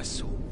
sort.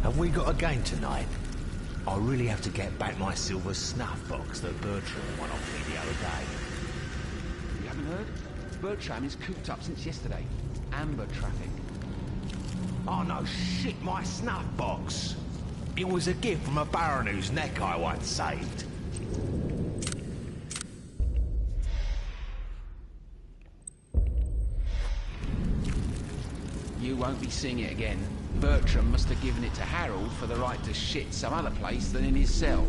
Have we got a game tonight? I really have to get back my silver snuff box that Bertram won off me the other day. You haven't heard? Bertram is cooped up since yesterday. Amber traffic. Oh no, shit, my snuff box! It was a gift from a baron whose neck I once saved. You won't be seeing it again. Bertram must have given it to Harold for the right to shit some other place than in his cell.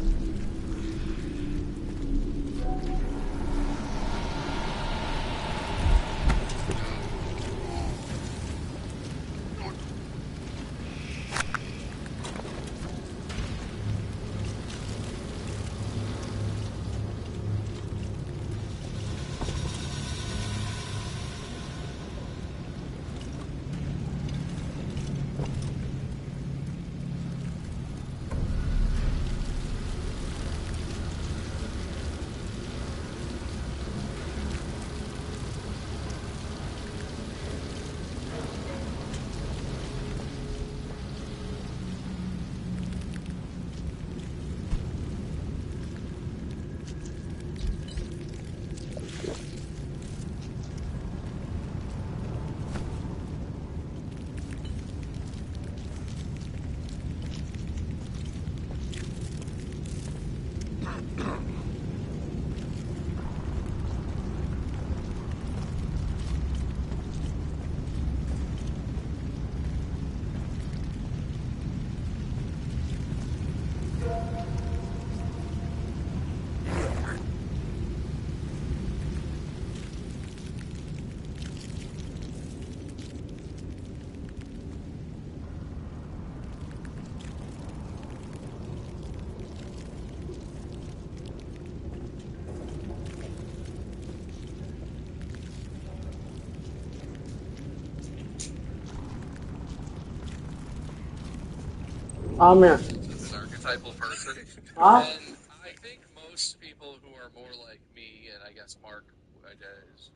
Oh man. An archetypal person. Huh? And I think most people who are more like me, and I guess Mark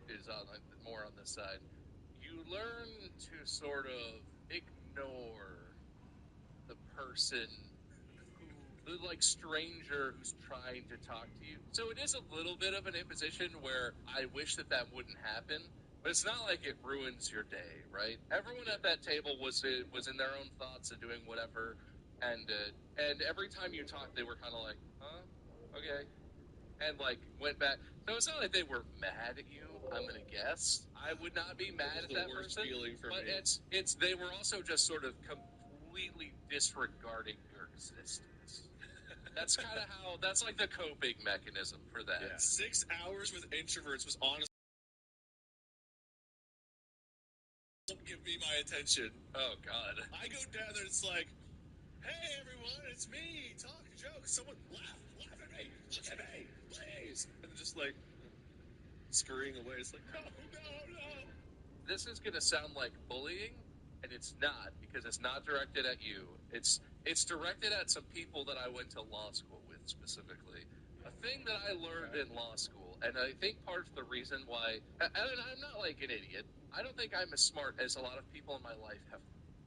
is on more on this side, you learn to sort of ignore the person who, the like stranger who's trying to talk to you. So it is a little bit of an imposition where I wish that that wouldn't happen, but it's not like it ruins your day, right? Everyone at that table was in their own thoughts and doing whatever, and every time you talked, they were kind of like, huh, okay, and like went back. So it's not like they were mad at you. I'm gonna guess I would not be mad at that person. But me. It's they were also just sort of completely disregarding your existence. That's kind of how. That's like the coping mechanism for that. Yeah. 6 hours with introverts was honestly. Don't give me my attention. Oh God. I go down there. It's like, hey everyone, it's me. Talk, joke. Someone laugh at me. Look at me, please. And just like scurrying away. It's like, no. This is going to sound like bullying, and it's not, because it's not directed at you. It's directed at some people that I went to law school with, specifically. A thing that I learned in law school, and I think part of the reason why, and I'm not like an idiot, I don't think I'm as smart as a lot of people in my life have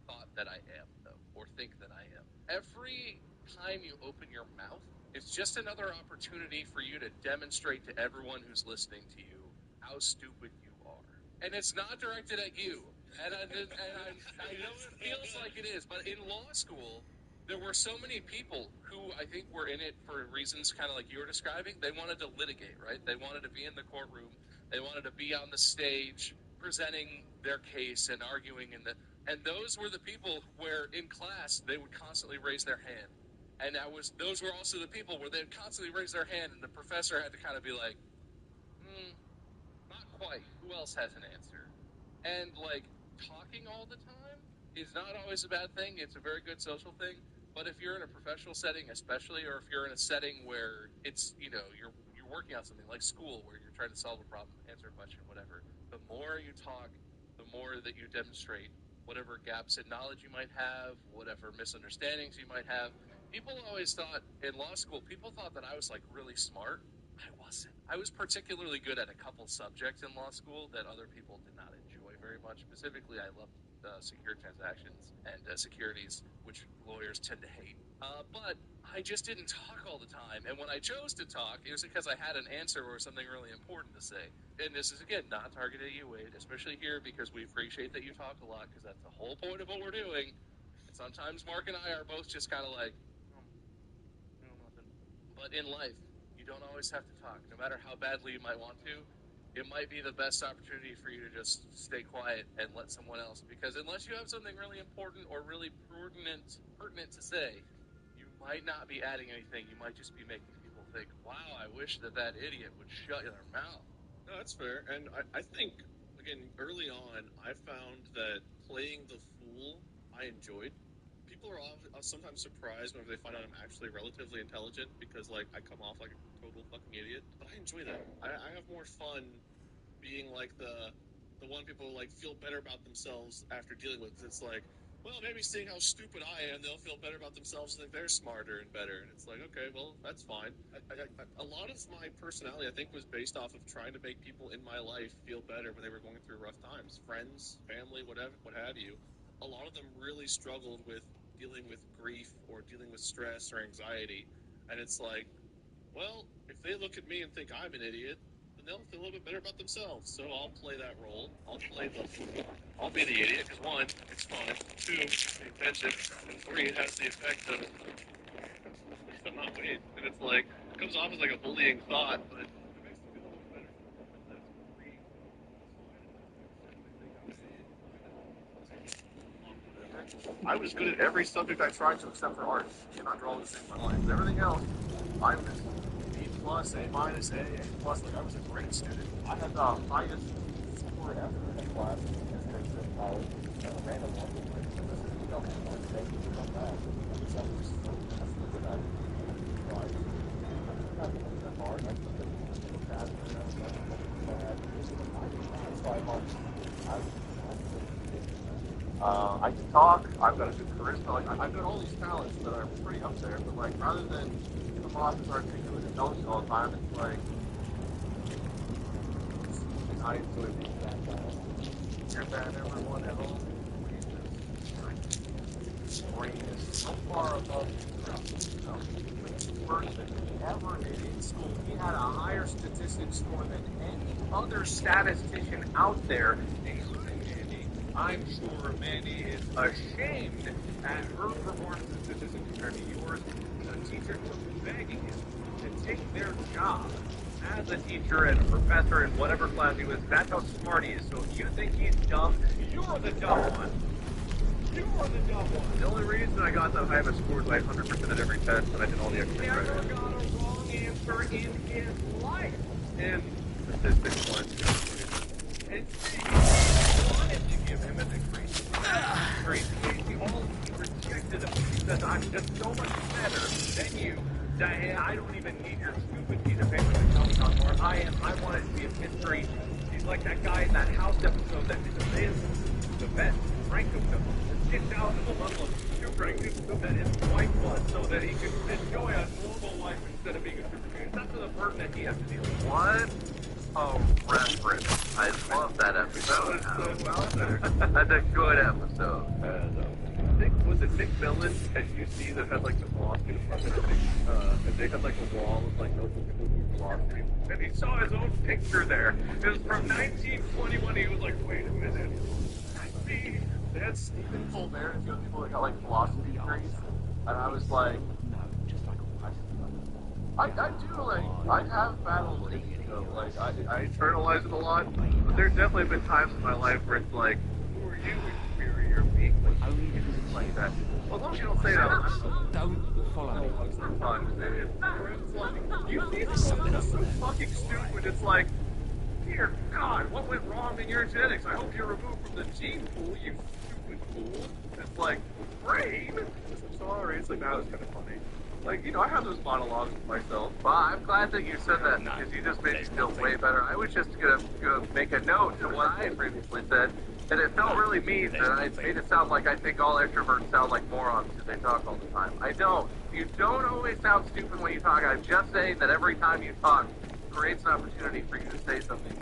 thought that I am, though, or think that I am. Every time you open your mouth, it's just another opportunity for you to demonstrate to everyone who's listening to you how stupid you are. And it's not directed at you. And I know it feels like it is, but in law school, there were so many people who I think were in it for reasons kind of like you were describing. They wanted to litigate, right? They wanted to be in the courtroom. They wanted to be on the stage presenting their case and arguing and those were the people where in class they would constantly raise their hand. And those were also the people where they'd constantly raise their hand and the professor had to kind of be like, not quite. Who else has an answer? And like talking all the time is not always a bad thing. It's a very good social thing. But if you're in a professional setting, especially, or if you're in a setting where it's you're working on something like school, where you're trying to solve a problem, answer a question, whatever, the more you talk, the more that you demonstrate whatever gaps in knowledge you might have, whatever misunderstandings you might have. People always thought in law school, people thought that I was like really smart. I wasn't. I was particularly good at a couple subjects in law school that other people did not enjoy very much. Specifically, I loved secure transactions and securities, which lawyers tend to hate. But I just didn't talk all the time. And when I chose to talk, it was because I had an answer or something really important to say. And this is, again, not targeted at you, Wade, especially here because we appreciate that you talk a lot because that's the whole point of what we're doing. And sometimes Mark and I are both just kind of like, nothing. But in life, you don't always have to talk. No matter how badly you might want to, it might be the best opportunity for you to just stay quiet and let someone else. Because unless you have something really important or really pertinent to say, you might not be adding anything. You might just be making people think, wow, I wish that idiot would shut their mouth. No, that's fair. And I think, again, early on, I found that playing the fool I enjoyed. People are sometimes surprised whenever they find out I'm actually relatively intelligent because, like, I come off like a total fucking idiot. But I enjoy that. I have more fun being like the one people like feel better about themselves after dealing with. It's like, well, maybe seeing how stupid I am, they'll feel better about themselves and think they're smarter and better. And it's like, okay, well, that's fine. A lot of my personality, I think, was based off of trying to make people in my life feel better when they were going through rough times. Friends, family, whatever, what have you. A lot of them really struggled with dealing with grief or dealing with stress or anxiety. And it's like, well, if they look at me and think I'm an idiot, then they'll feel a little bit better about themselves. So I'll play that role. I'll be the idiot, because one, it's fun. Two, it's the attention. And three, it has the effect of I'm not Wade. And it's like, it comes off as like a bullying thought, but it makes me feel a little better. I was good at every subject I tried to except for art. I cannot draw the same lines. Everything else, I was B plus, A minus, A plus. Like I was a great student. I had the highest score ever in that class in college. Random one. I can talk, I've got a good charisma, like, I've got all these talents that are pretty up there, but, like, rather than come off as articulate and knowing all the time, it's like, I enjoy being that guy. You're that everyone at home. His brain is so far above the worst that he ever did in school. He had a higher statistics score than any other statistician out there, including Mandy. I'm sure Mandy is ashamed at her performance in statistics compared to yours. The teacher was begging him to take their job as a teacher and a professor in whatever class he was. That's how smart he is. So if you think he's dumb, you're the dumb one. You are the dumb one. The only reason I got the highest score was like 100% at every test, and I did all the extra credit. Never got a wrong answer in his life. And statistics was. And she wanted to give him a degree. He rejected him. He says, I'm just so much better than you. I don't even need your stupid piece of paper to tell me how smart I am. I want it to be a mystery. He's like that guy in that house episode that is the best rank of them. Get down to the level of super so that his wife was, so that he could enjoy a normal life instead of being a superhero. That's the burden that he has to deal with. What a reference. I love that episode. That's a good episode. Was it Nick Millen at UC that had like the philosophy department? And they had like a wall with like notebooks with philosophy. And he saw his own picture there. It was from 1921. He was like, wait a minute. They had Stephen Colbert and a few other people that got like philosophy degrees, and I was like, I do like, I have battled with it, you know, like I internalize it a lot, but there's definitely been times in my life where it's like, who are you inferior being? Like, only things like that. Well, as long as you don't say that, Don't follow me. It's like, you see something so fucking stupid. It's like, dear God, what went wrong in your genetics? I hope you're removed from the gene pool, you stupid fool. It's like, brain? Sorry, it's like, that was kind of funny. Like, you know, I have those monologues with myself. But I'm glad that you said that, because you just made me feel way better. I was just gonna make a note to what I had previously said, and it felt really mean that I made it sound like I think all extroverts sound like morons because they talk all the time. I don't. You don't always sound stupid when you talk. I'm just saying that every time you talk, creates an opportunity for you to say something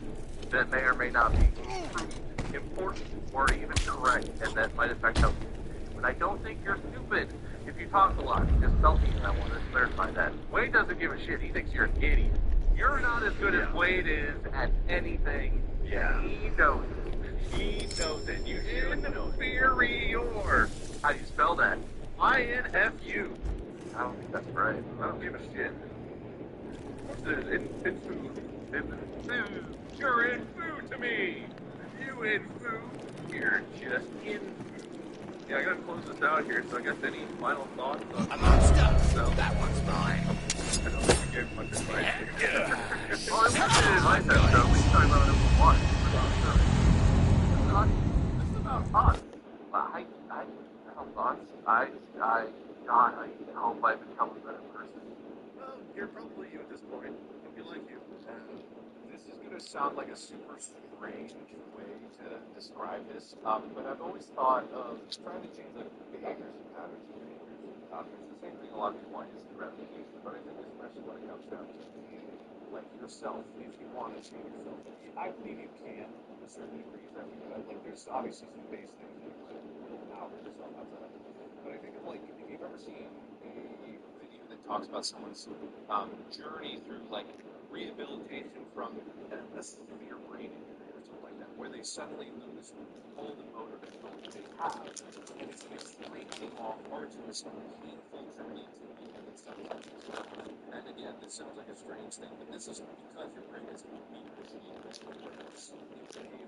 that may or may not be important or even correct, and that might affect how people think. But I don't think you're stupid if you talk a lot. Just tell me, and I want to clarify that. Wade doesn't give a shit. He thinks you're an idiot. You're not as good as Wade is at anything. Yeah. He knows it. He knows it. You inferior. How do you spell that? INFU. I don't think that's right. I don't give a shit. In food. You're in food to me. You in food. You're just in food. Yeah, I gotta close this out here, so I guess any final thoughts on A monster! So that one's mine. I don't think I gave much advice here. Well, it wasn't advice episode. We talked about it with one. This is about us. I have thoughts. God, I hope I become a better person. Well, you're probably you at this point. I'll be like you. This is going to sound like a super strange way to describe this, but I've always thought of trying to change the behaviors and patterns of behaviors. It's the same thing a lot of people want instant gratification, but I think especially when it comes down to like yourself, if you want to change yourself, I believe you can to a certain degree. Like there's obviously some base things that you can build out of yourself outside of it. But I think of like if you've ever seen a video that talks about someone's journey through like rehabilitation from a severe brain injury or something like that, where they suddenly lose all the motor control that they have, and it's an extremely arduous and painful journey to rehabilitate. And again, this sounds like a strange thing, but this is because your brain is a weak machine that behaves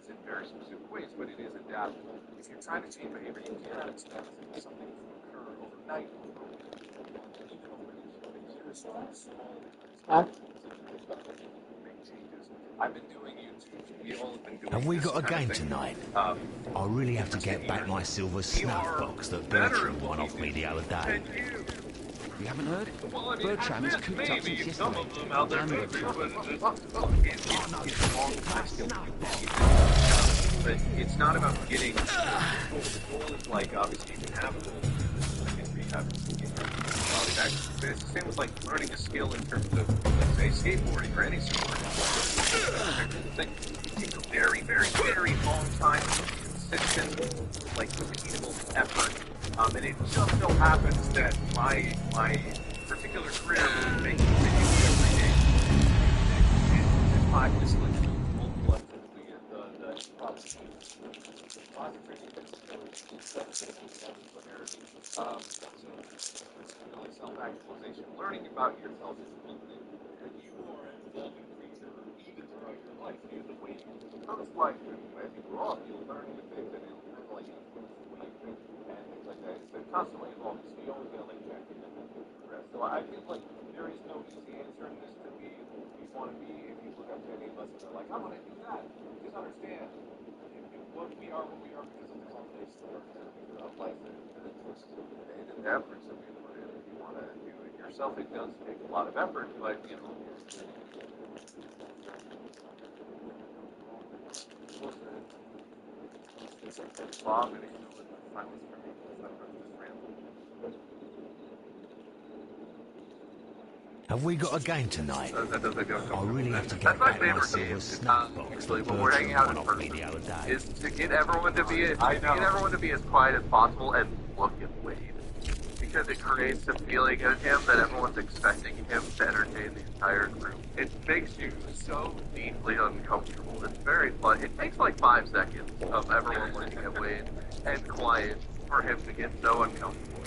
in very specific ways, but it is adaptable. If you're trying to change behavior, you cannot expect something to occur overnight, even over years, small actions make changes. I've been doing YouTube. We all have been doing Have we this got a kind of game thing. tonight? I really have to get back my silver snuff box that Bertram won off me the other day. You haven't heard? Well, I mean, Bertram is cooped up since some yesterday. of them out there, And but the it's But it's not about getting the goal. The goal is like, obviously, you can have goals in rehab, but it's the same with like learning a skill in terms of, say, skateboarding or any sport. It takes a very, very, very long time, consistent, like repeatable effort. And it just so happens that my particular career was making videos every day. And my just like multiple activities, the process really self-actualization, learning about yourself is one thing, and you are an evolving creature even throughout your life. The way you approach life, as you grow up, you'll learn new things, and it'll kind of like influence the way you think and things like that. It's constantly evolving, so you always got to like check in and progress. So I feel like there is no easy answer in this to be who we want to be. If you look up to any of us and they're like, I want to do that, just understand what we are because of the combination of our life and the efforts that we put in. If you want to do it yourself, it does take a lot of effort, but you know. Bob, and silence for me because I'm just rambling. Have we got a game tonight? That does make I really have to That's get my back my favorite silver game. snuff box Actually, that when we're hanging out Bertram in won off me person, the other day. is to get everyone to be as quiet as possible and look at Wade, because it creates a feeling of him that everyone's expecting him to entertain the entire group. It makes you so deeply uncomfortable. It's very fun. It takes like 5 seconds of everyone looking at Wade and quiet for him to get so uncomfortable.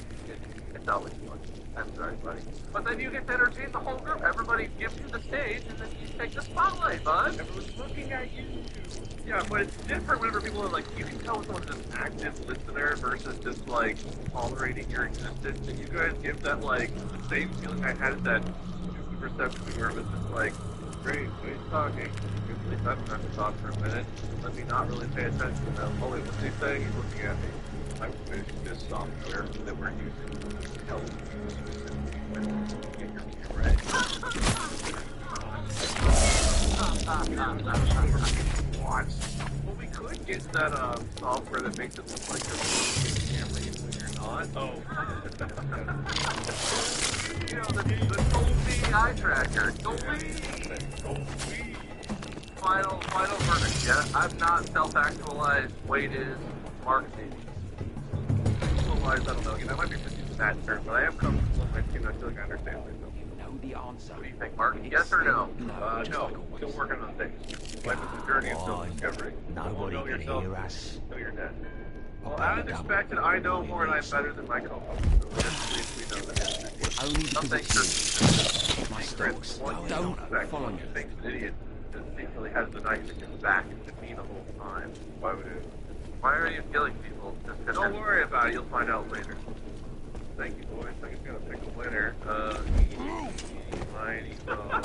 It's always fun. I'm sorry, buddy. But then you get to entertain the whole group. Everybody gives you the stage, and then you take the spotlight, bud. Everyone's looking at you. Yeah, but it's different whenever people are like, you can tell when someone's an active listener versus just like tolerating your existence. And you guys give that like the same feeling I had at that reception where it was just like, great, he's talking. Usually I'm going to talk for a minute. Let me not really pay attention to them. Oh, wait, what's he saying? He's looking at me. I wish this software that we're using would help you get your view right. What? Well, we could get that software that makes it look like you're looking at the camera even when you're not. Oh. You know, the Dolby eye tracker. Dolby! Final verdict. Yeah, I'm not self-actualized. Wade is marketing. Actualized, I don't know. Again, I might be using that term, but I am comfortable with my team. I feel like I understand myself. You know the answer. What do you think, Mark? Yes or no? No. Still working on things. Life is a journey of self-discovery. Nobody Know can yourself. hear us. Know your net. Well, as expected, I know more and I'm better than my co-host. We know that. Only because it's you. My Chris, stocks. one Don't fact, follow one me. thinks an idiot secretly has the knife in his back to me the whole time. Why would it? Why are you killing people? Just 'cause Don't worry about it. You'll find out later. Thank you, boys. I think it's gonna pick a winner. Mighty dog.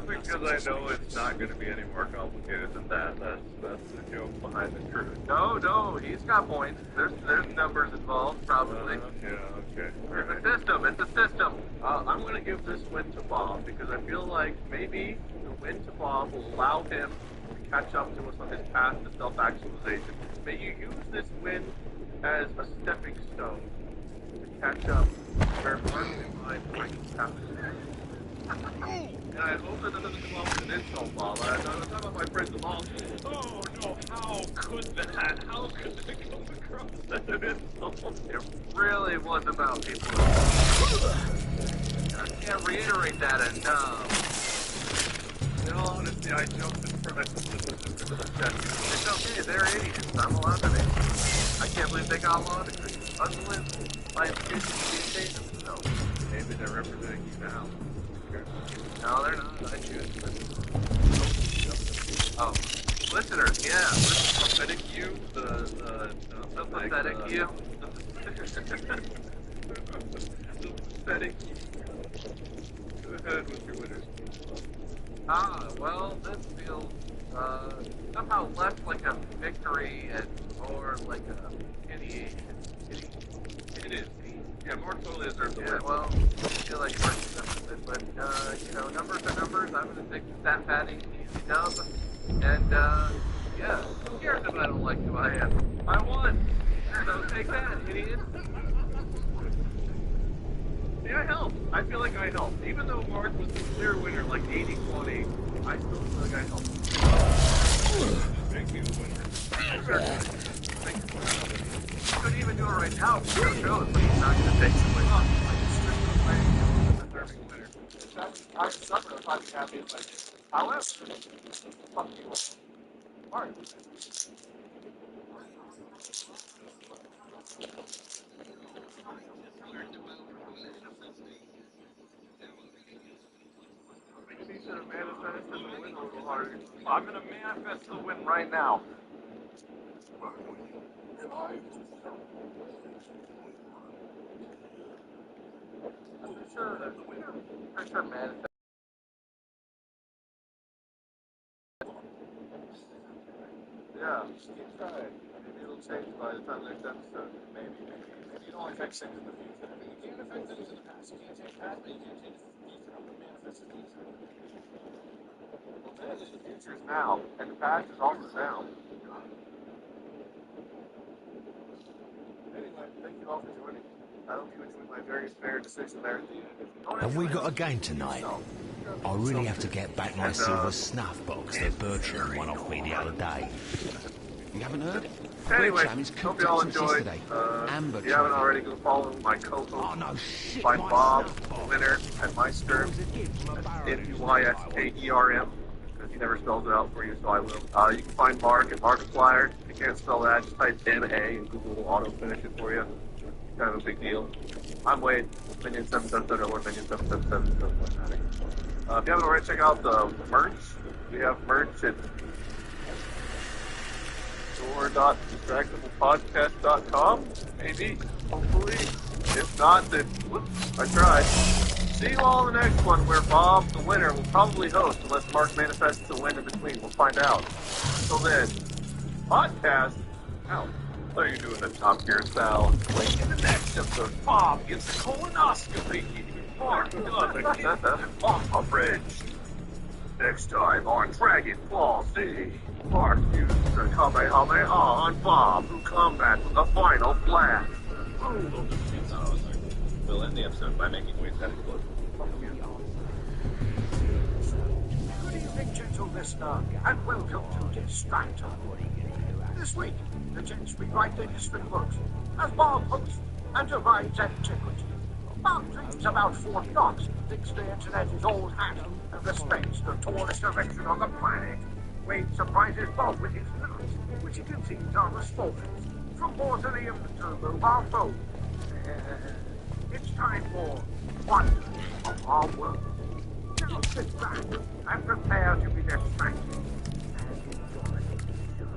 Because I know it's not going to be any more complicated than that. That's the joke behind the truth. No, he's got points. There's numbers involved, probably. Yeah, okay. It's a system. It's a system. I'm going to give this win to Bob because I feel like maybe the win to Bob will allow him to catch up to us on his path to self-actualization. May you use this win as a stepping stone to catch up where Mark and I might have to. And I hope that doesn't come off as an insult, Bob. I'm talking about my friends of all. Oh no, how could that come across as an insult? It really was about people. I can't reiterate that enough. In all honesty, I jumped in front of the It's okay, they're idiots. I'm allowed to be. I can't believe they got law degrees. Unbelievable. My education is themselves. Maybe they're representing you now. No, they're not. I choose. Oh, listeners, yeah. Pathetic you, the Pathetic you. The pathetic you. Go ahead with your winners. Well, this feels somehow less like a victory and more like a pity. It is. Yeah, more totally deserves the win. Well, I feel like you're right, but you know, numbers are numbers. I'm gonna take the stat padding, easy dub, and yeah, who cares if I don't like who I am? I won, so take that, idiot. See, I helped. I feel like I helped, even though Mark was the clear winner, like 80-20. I still feel like I helped. Make me the winner. Thank you. He couldn't even do it right now. He still shows, but he's not gonna take the win. Deserving winner. I'm suffered if I'd be happy if I did. However, fuck you. Mark. Maybe he should have manifested the win a little harder. I'm gonna manifest the win right now. I'm pretty sure manifest. Yeah, just keep trying. Maybe it'll change by the time next episode. Maybe you can only fix things in the future. I mean, you can't affect things in the past. You can't change past, but you can't change the future. I'm gonna manifest the future. Well, then the future is now, and the past is also now. Anyway, thank you all for joining. I hope you enjoyed my very fair decision there at the end. Have we got a game tonight? I really have to get back my silver snuff box that Bertram won off me the other day. You haven't heard? Anyway, Bertram is hope cooped you all up since enjoyed. yesterday. If you haven't already, go follow my co-host, Oh no, shit, by my Bob, snuff the box. winner at Meister. Muysterm, because he never spells it out for you, so I will. You can find Mark at Markiplier. If you can't spell that, just type MA and Google will auto-finish it for you. It's kind of a big deal. I'm Wade, Minion 777 or Minion 777. If you haven't already, check out the merch. We have merch at store.distractablepodcast.com, maybe, hopefully. If not, then, whoops, I tried. See you all in the next one, where Bob, the winner, will probably host, unless Mark manifests a win in between. We'll find out. Until then, podcast out. What are you doing the Top Gear style? Wait, in the next episode, Bob gets a colonoscopy. Mark does a bridge. Next time on Dragon Ball Z, Mark uses the Kamehameha on Bob, who combats with a final blast. We'll end the episode by making waves that explode. Good evening, gentle listener, and welcome to Distractor. This week, the gents rewrite their history books as Bob hosts and divides antiquity. Bob dreams about Fort Knox, thinks the internet is old hat, and respects the tallest erection on the planet. Wade surprises Bob with his nuts, which he concedes are responses from mausoleum to mobile phone. It's time for Wonders of Our World. Now sit back and prepare to be distracted and enjoy the show.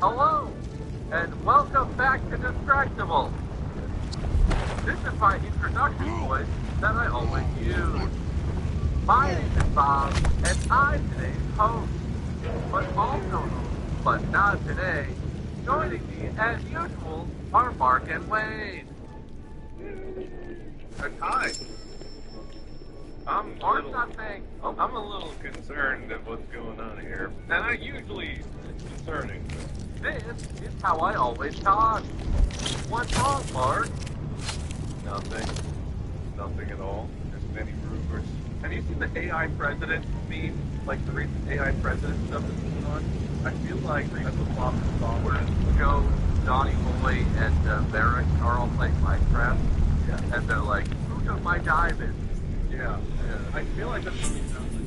Hello, and welcome back to Distractable. This is my introduction voice that I always use. My name is Bob, and I'm today's host. But not today. Joining me, as usual, are Mark and Wade. Hi. I'm a little concerned at what's going on here. And I usually it's concerning. This is how I always talk. What's wrong, Mark? Nothing. Nothing at all. There's many rumors. Have you seen the AI president meme? Like the recent AI president stuff that's going on? I feel like that's what Bob saw, where Joe, Johnny Boy, and Barrick are all playing Minecraft. Yeah. And they're like, who took my diamond? Yeah. I feel like that's what it sounds like.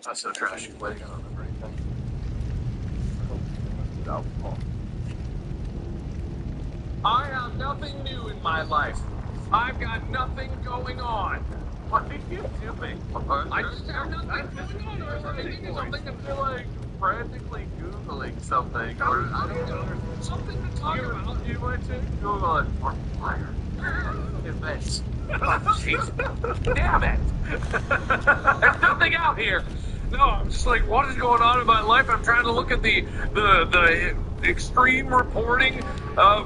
That's so trashy. Waiting on everything. Alcohol. I have nothing new in my life. I've got nothing going on. What are you doing? I just have nothing going on. Or something. You're like frantically Googling something. Or I don't know. Something to talk about. You went to Google it. Markiplier. Events. Damn it! There's nothing out here. No, I'm just like, what is going on in my life? I'm trying to look at the extreme reporting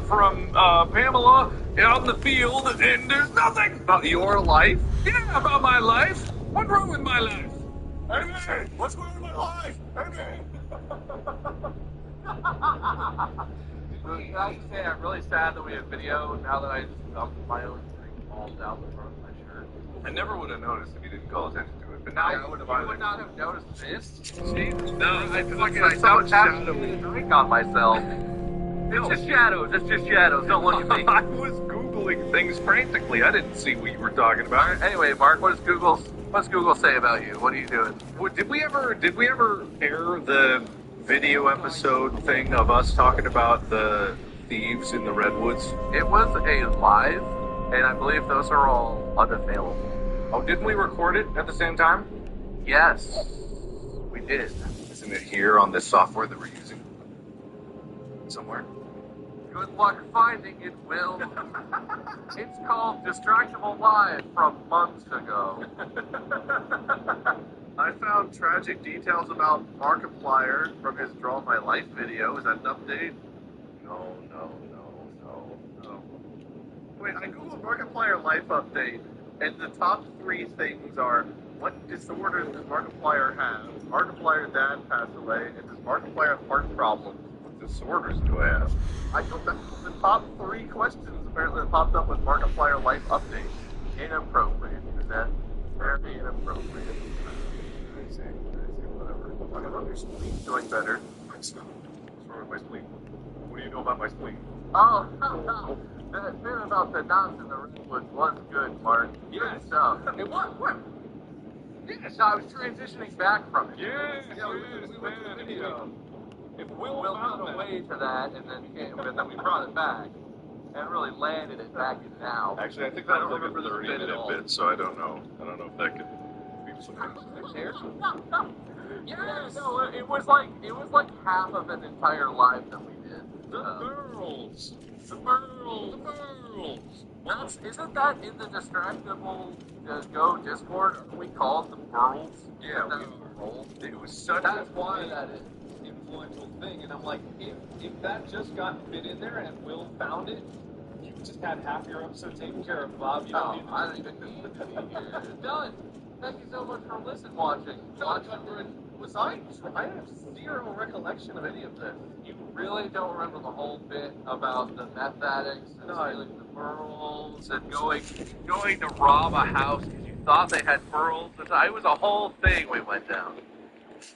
from Pamela out in the field, and there's nothing About your life? Yeah, about my life. What's wrong with my life? Hey, what's going on in my life? Hey, I have to say, I'm really sad that we have video now that I just dumped my own drink balls out the front of my shirt. I never would have noticed if you didn't call attention to it, but now I you would have. would not have noticed this. See? No, I fucking I I so don't happy shadow. to drink on myself. It's just shadows. It's just shadows. Don't look at me. I was Googling things frantically. I didn't see what you were talking about. Anyway, Mark, what does Google say about you? What are you doing? Did we ever air the video episode thing of us talking about the thieves in the redwoods? It was a live, and I believe those are all unavailable. Oh, didn't we record it at the same time? Yes, we did. Isn't it here on this software that we're using? Somewhere? Good luck finding it, Will. It's called Distractable Live from months ago. I found tragic details about Markiplier from his Draw My Life video. Is that an update? No. Wait, I googled Markiplier life update, and the top 3 things are: what disorders does Markiplier have? Markiplier's dad passed away, and does Markiplier have heart problems? What disorders do I have? I took the top 3 questions apparently that popped up with Markiplier life update. Inappropriate. Is that very inappropriate? I see, whatever. Talking about your spleen doing better. What's wrong with my spleen? What do you know about my spleen? Oh, that bit about the knots in the redwoods was good, Mark. Good stuff. Hey, what? Yes, I was transitioning back from it. Yeah, we went to the video. If Will Will found found a that. way to that, and then we brought it back, and really landed it back in now. Actually, I think I that don't was like a remember this bit at 30-minute all. bit, so I don't know. I don't know if that could be something. Yeah, no, it was like half of an entire live that we did. The girls. Isn't that in the Distractable Go Discord? Are we called the Burls? Yeah, we are. It was such That's a why that is. influential thing, and I'm like, if that just got fit in there and Will found it, you just had half your episode taken care of, Bob. You don't need I don't even need to be here. Done. Thank you so much for watching. I have zero recollection of any of this. You really don't remember the whole bit about the meth addicts and stealing the pearls and going to rob a house because you thought they had pearls? It was a whole thing we went down.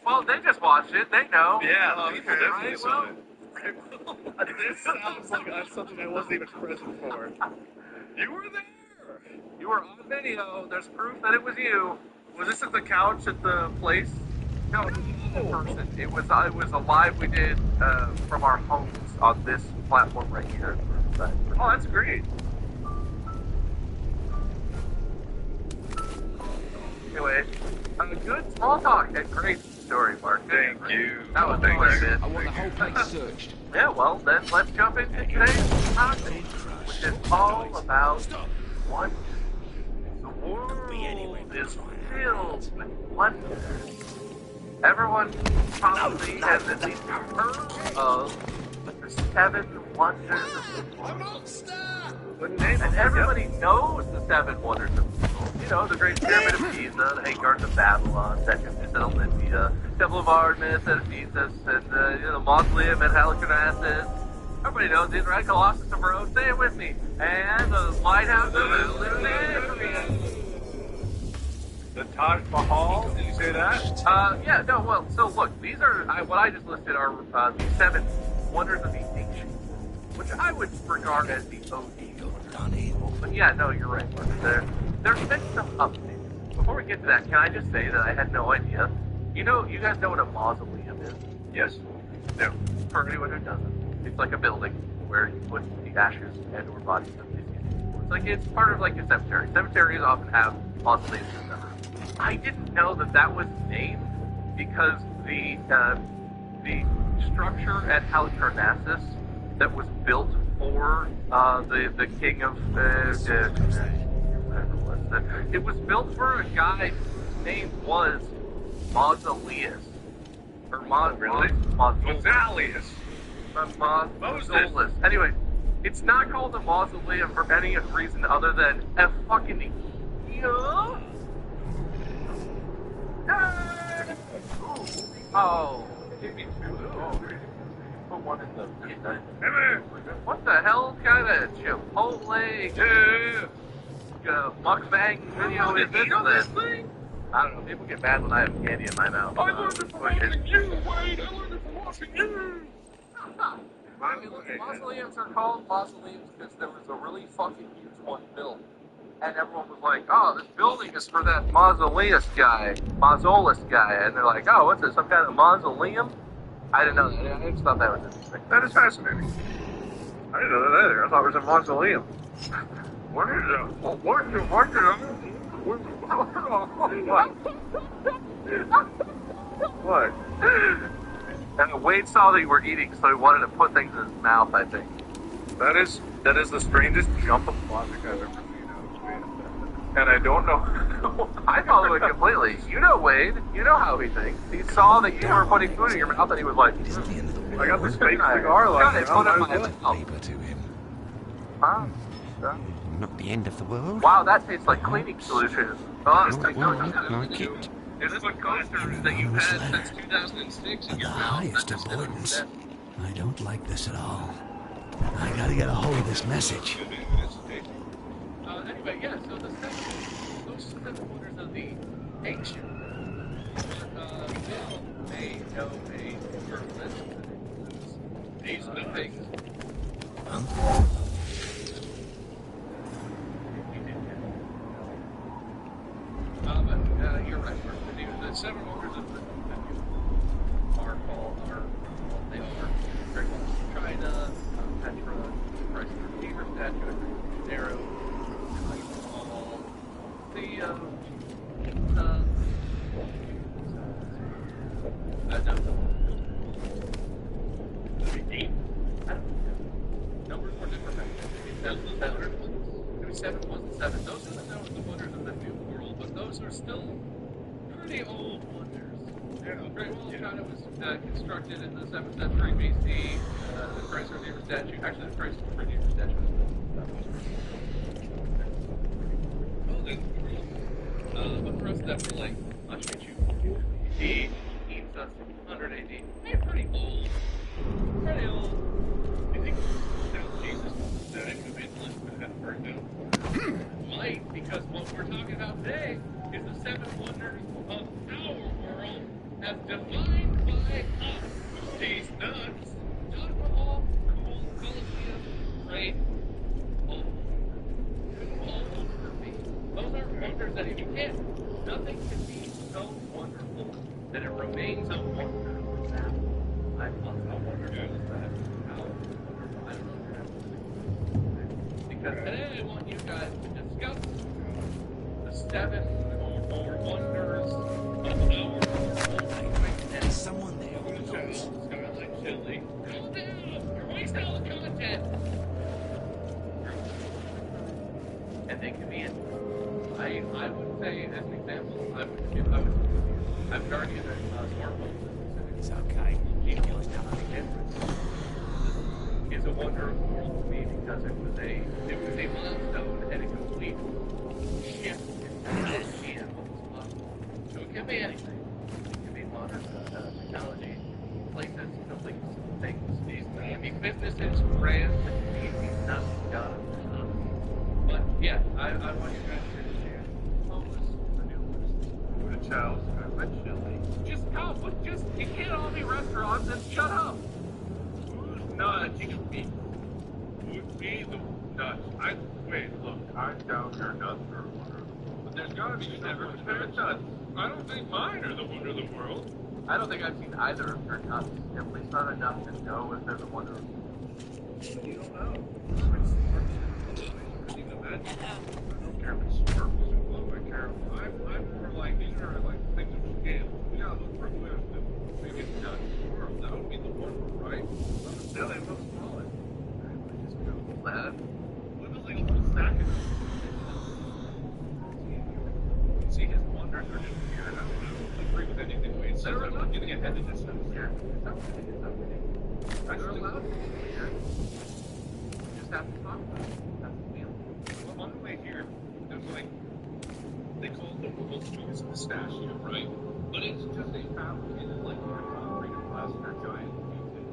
Well, they just watched it. They know. Yeah, people definitely Right, saw Will? it. This sounds like something I wasn't even present for. You were there. You were on video. There's proof that it was you. Was this at the couch at the place? No, it was in person. It was a live we did from our homes on this platform right here. Oh, that's great. Anyway, good small talk and great story, Mark. Thank you. That was Thank quite a you. bit. I want the whole place searched. Yeah, well, then let's jump into today's topic, which is all about wonder. The world is filled with wonder. Everyone probably has at least heard of the 7 wonders of the world. And everybody knows the 7 wonders of the world. You know, the Great Pyramid of Giza, the 8 Gardens of Babylon, Technics at Olympia, Temple of Artemis at Ephesus, and the Mausoleum at Halicarnassus. Everybody knows it, right? Colossus of Rhodes, say it with me. And the Lighthouse of Alexandria. The Taj Mahal, did you say that? Yeah, no, well, so look, these are, what I just listed are the 7 wonders of the ancient world, which I would regard as the OG. But yeah, no, you're right, Mark. There's been some updates. Before we get to that, can I just say that I had no idea You know, you guys know what a mausoleum is? Yes. No. For anyone who doesn't, it's like a building where you put the ashes and or bodies of deceased people. It's like it's part of like a cemetery. Cemeteries often have mausoleums in them. I didn't know that that was named because the structure at Halicarnassus that was built for the king of whatever it was. It was built for a guy whose name was Mausoleus. Or Mausoleus. Mausoleus. Anyway, it's not called a mausoleum for any reason other than a fucking Oh. What the hell kind of Chipotle mukbang video is this thing? I don't know. People get mad when I have candy in my mouth. I learned it from watching you, Wade. I learned it from watching you. I mean, look, mausoleums are called mausoleums because there was a really fucking huge one built. And everyone was like, oh, this building is for that Mausoleus guy. And they're like, oh, what's this, some kind of mausoleum? I didn't know that. I just thought that was interesting. That is fascinating. I didn't know that either. I thought it was a mausoleum. What is it? What? And Wade saw that you were eating, so he wanted to put things in his mouth, I think. That is the strangest jump of logic I've ever seen. And I don't know. I follow it completely. You know Wade. You know how he thinks. He saw that you were putting food in your mouth, and he was like, I got this fake cigar left. Put it in my mouth. Paper to him. Huh? Not the end of the world. Wow, that tastes like cleaning solution. Like it. Is this what coasters that you've had since 2006 in The your mouth? highest importance. I don't like this at all. I gotta get a hold of this message. Anyway, yeah, so those seven wonders of the ancient these things. But you're right. The seven wonders of the are called they are very well China, Petra, Christ the Redeemer statue, Narrow. Numbers were different back then. It was 7 wasn't 7. Those are the wonders of the New World, but those are still pretty old wonders. The Great Wall of China was constructed in the 7th century BC. The Christ the Redeemer statue, actually the Christ the Redeemer statue but the rest of that were like, much AD, 100 AD. They're pretty old. Pretty old. You think Jesus died of inland would have burned down? Might, because what we're talking about today is the 7 wonders of our world as defined by us. These nuts. Alcohol, cool, Colosseum, right? Those are wonders that if you can't, nothing can be so wonderful that it remains a wonder. I wonder that. I don't know. Because today I want you guys to discuss the 7 or wonders of our world. There's someone there. Scarlet chili. Calm down! You're wasting all the content! And they can be in. I would say, as an example, I'm guardian of smartphones. It's okay. It's a wonder of the world to me because it was a milestone and a complete shift in technology and what was possible. So it can be anything. It can be modern technology, places, buildings, things. These can be businesses, brands, easy stuff, God. But yeah, I want you guys to understand. Food chows, red chili. Just come, you can't all be restaurants and shut up. Who's nuts? You can be. Would be the nuts. Wait, look, I'm down here nuts for a wonder. But there's gotta be never compared nuts. I don't think mine are the wonder of the world. I don't think I've seen either of your cuts. At least not enough to know if they're the wonder of the world. But you don't know. I couldn't even imagine. I don't care if it's sparkles and glow. I care. I'm more like, these are like things of scale. Yeah, look for who has the biggest nut in the world. That would be the wonder, right? Now they look smaller. I just go left. What was like a whole stack of them? See, his wonders are just weird. I don't agree with anything Wade says. I'm not getting ahead of this. It's okay. You're allowed to be weird. You just have to talk about it. That's the deal. Well, on the way here, there's like, they call it the world's biggest pistachio, right? But it's just a fabricated, like, concrete and plastic giant painted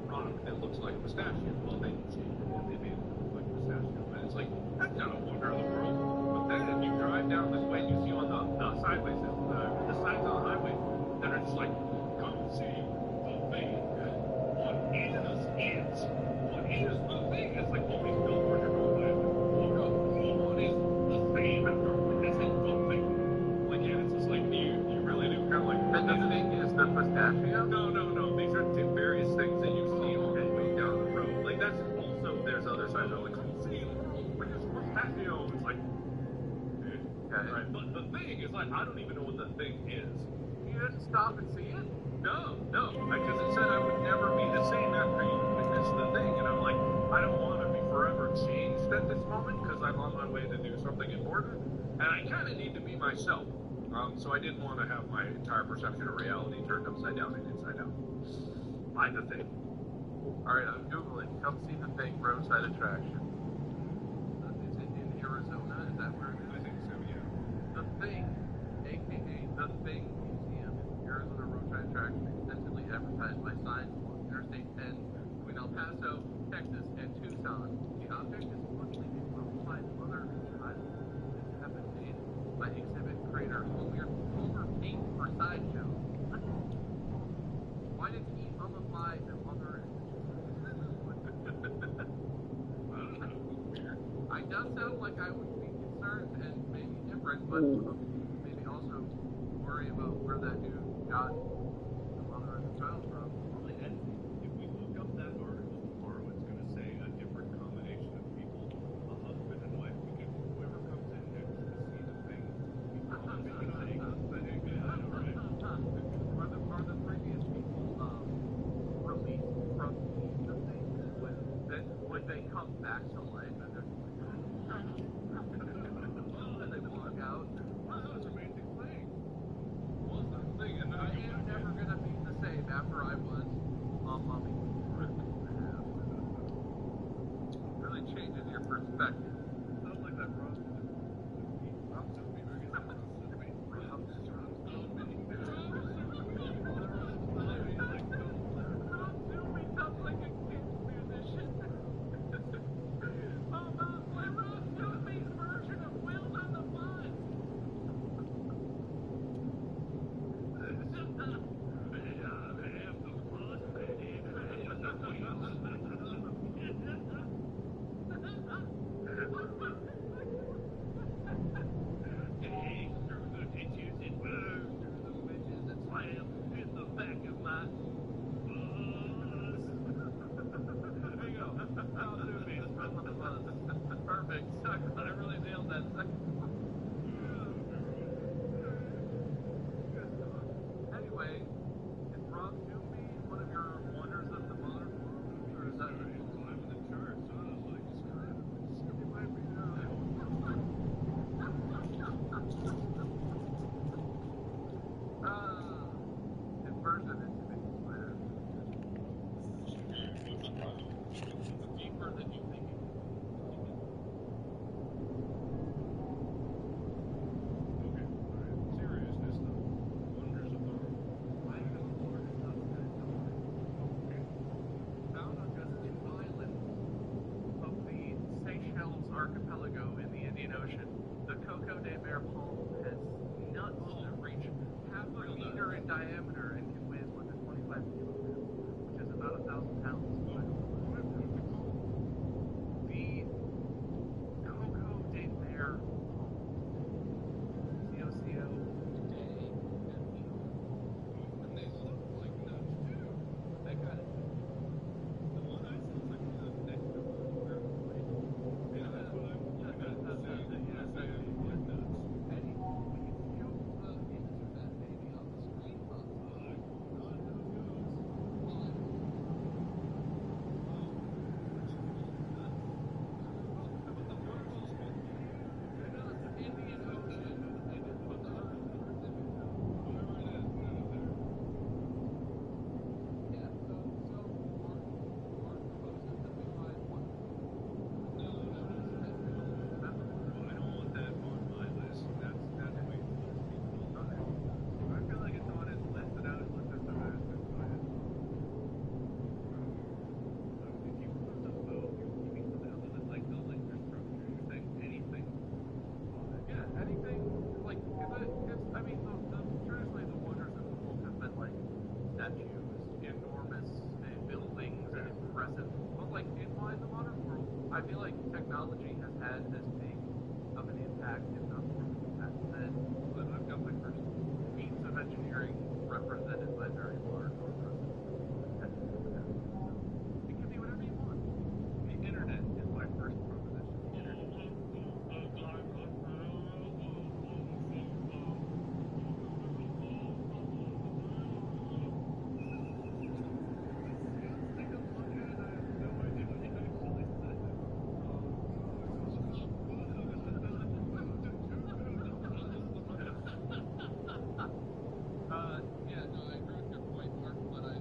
rock that looks like a pistachio. Well, they changed it and they made it look like a pistachio. And it's like, that's not a wonder of the world. But then you drive down this way and you see on the sideways, the signs on the highway that are just like, come see the thing. What is the thing? It's like all these billboards are going by. Look up, what is the thing? That's it, the thing. Like, yeah, it's just like, you really do kind of like. And the thing is the pistachio? No. These are various things that you see on the way down the road. Like, that's also, there's other sides that are like, come see the world's biggest pistachio. It's like, Okay. right. But the thing is, like, I don't even know what the thing is. You didn't stop and see it? No, because it said I would never be the same after you witness the thing, and I'm like, I don't want to be forever changed at this moment because I'm on my way to do something important, and I kind of need to be myself. So I didn't want to have my entire perception of reality turned upside down and inside out by the thing. All right, I'm googling. Come see the thing. Roadside attraction. Is it in Arizona? Is that where it is? I think so, yeah. The Thing, aka The Thing Museum, is an Arizona roadside attraction extensively advertised by signs along Interstate 10 between El Paso, Texas, and Tucson. The object is supposedly alongside other items that have been made by exhibit creator Homer Pate for Sideshow. Why did he mummify the mother? It does sound like I would be concerned and maybe different, but maybe also worry about where that dude got the mother and the child from. And if we look up that article tomorrow, it's going to say a different combination of people, a husband and wife, because whoever comes in next to see the thing, are the previous people released from the thing? Would they come back to life and they're and they walk out? That's an amazing thing. What's that thing? And I am never gonna be the same after I was a mummy. Really changes your perspective. Sounds like that Rob Perfect. I really nailed that second. Anyway, is Rob Doomby one of your wonders of the modern world? Or is that I'm in the church, so I was like, it might be inversion into me, Spider. Deeper than you think. Archipelago in the Indian Ocean. The Coco de Mer palm has nuts that reach half a meter in diameter and can weigh as much as 25 kilograms, which is about 1,000 pounds. The Coco de Mer palm. C-O-C-O. feel like technology has had as big of an impact, if not more, back then. But I've got my first feats of engineering represented by very large orchestras. It can be whatever you want. The internet is my first proposition. The internet. Yeah, no, I agree with your point, Mark, but I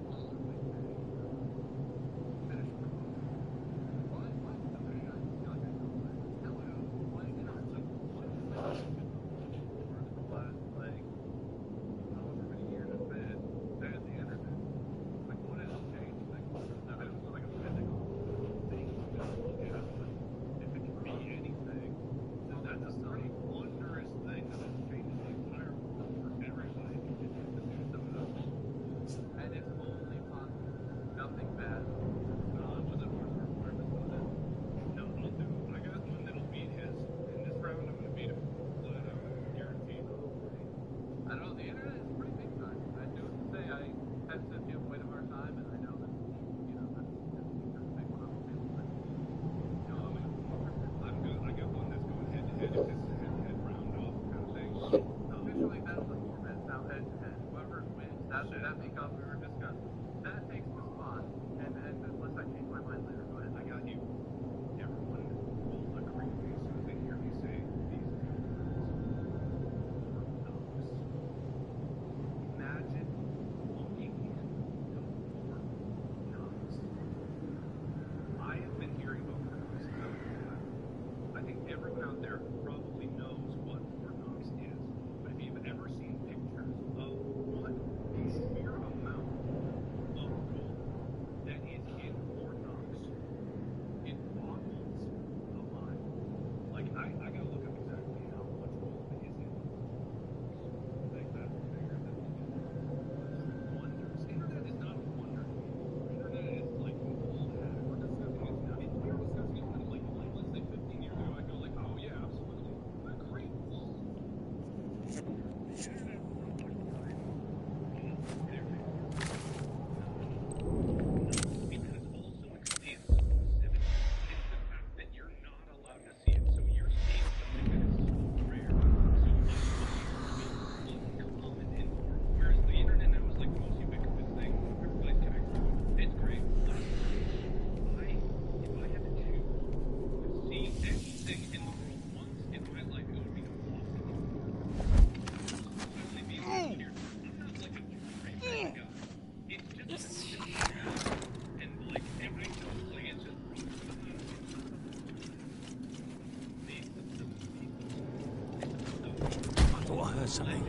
And it's only positive, nothing bad. I got one that'll beat his. In this round, I'm going to beat him. Flat out, guaranteed. I don't know, the internet is pretty big time. I do have to say, I have to be a point of our time, and I know that, you know, that's a big one on the table. But, you know, I'm good. I got one that's going head to head. If this is a head round off kind of thing. officially, that's the format. Now, head to head. Whoever wins, that becomes, we were discussing. That takes the spot. And unless I change my mind later, go ahead. I got you. Everyone will agree as soon as they hear me say these two words. Imagine looking into four numbers. I have been hearing about Orcnux for a long time. I think everyone out there probably knows what Orcnux is. But if you've ever seen pictures of what the sheer amount of gold that is in Orcnux, it boggles the mind. Like, I gotta look up exactly how much gold is in like that figure that wonders. Internet is not a wonder. Internet is like gold. We're discussing it now. We were discussing it like let's say 15 years ago. I go like, oh yeah, absolutely. What a great wall. The internet because also exists specific. It's the fact that you're not allowed to see it, so you're seeing something that is so rare, so uncommon in the world. Whereas the internet now is like the most ubiquitous thing. Everybody's connected to it. It's great. If I had to choose to see anything in the world once in my life, it would be walking. Especially being here. I'm not like a dream guy. It's just and like everybody knows, like it's just I thought I heard something.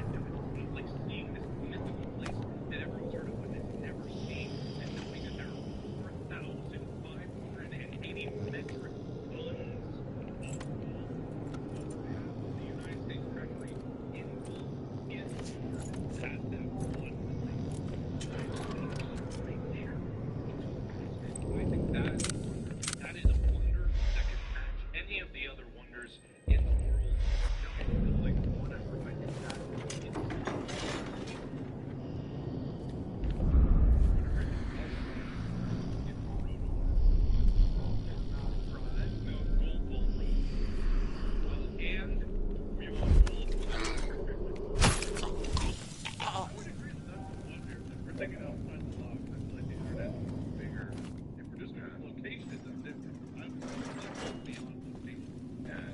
like seeing this mystical place that everyone's heard of but has never seen, and knowing that there are 4,580 metric tons of gold over half of the United States Treasury in gold is that one place. I think that is a wonder that can match any of the other wonders in the world. Like whatever I think that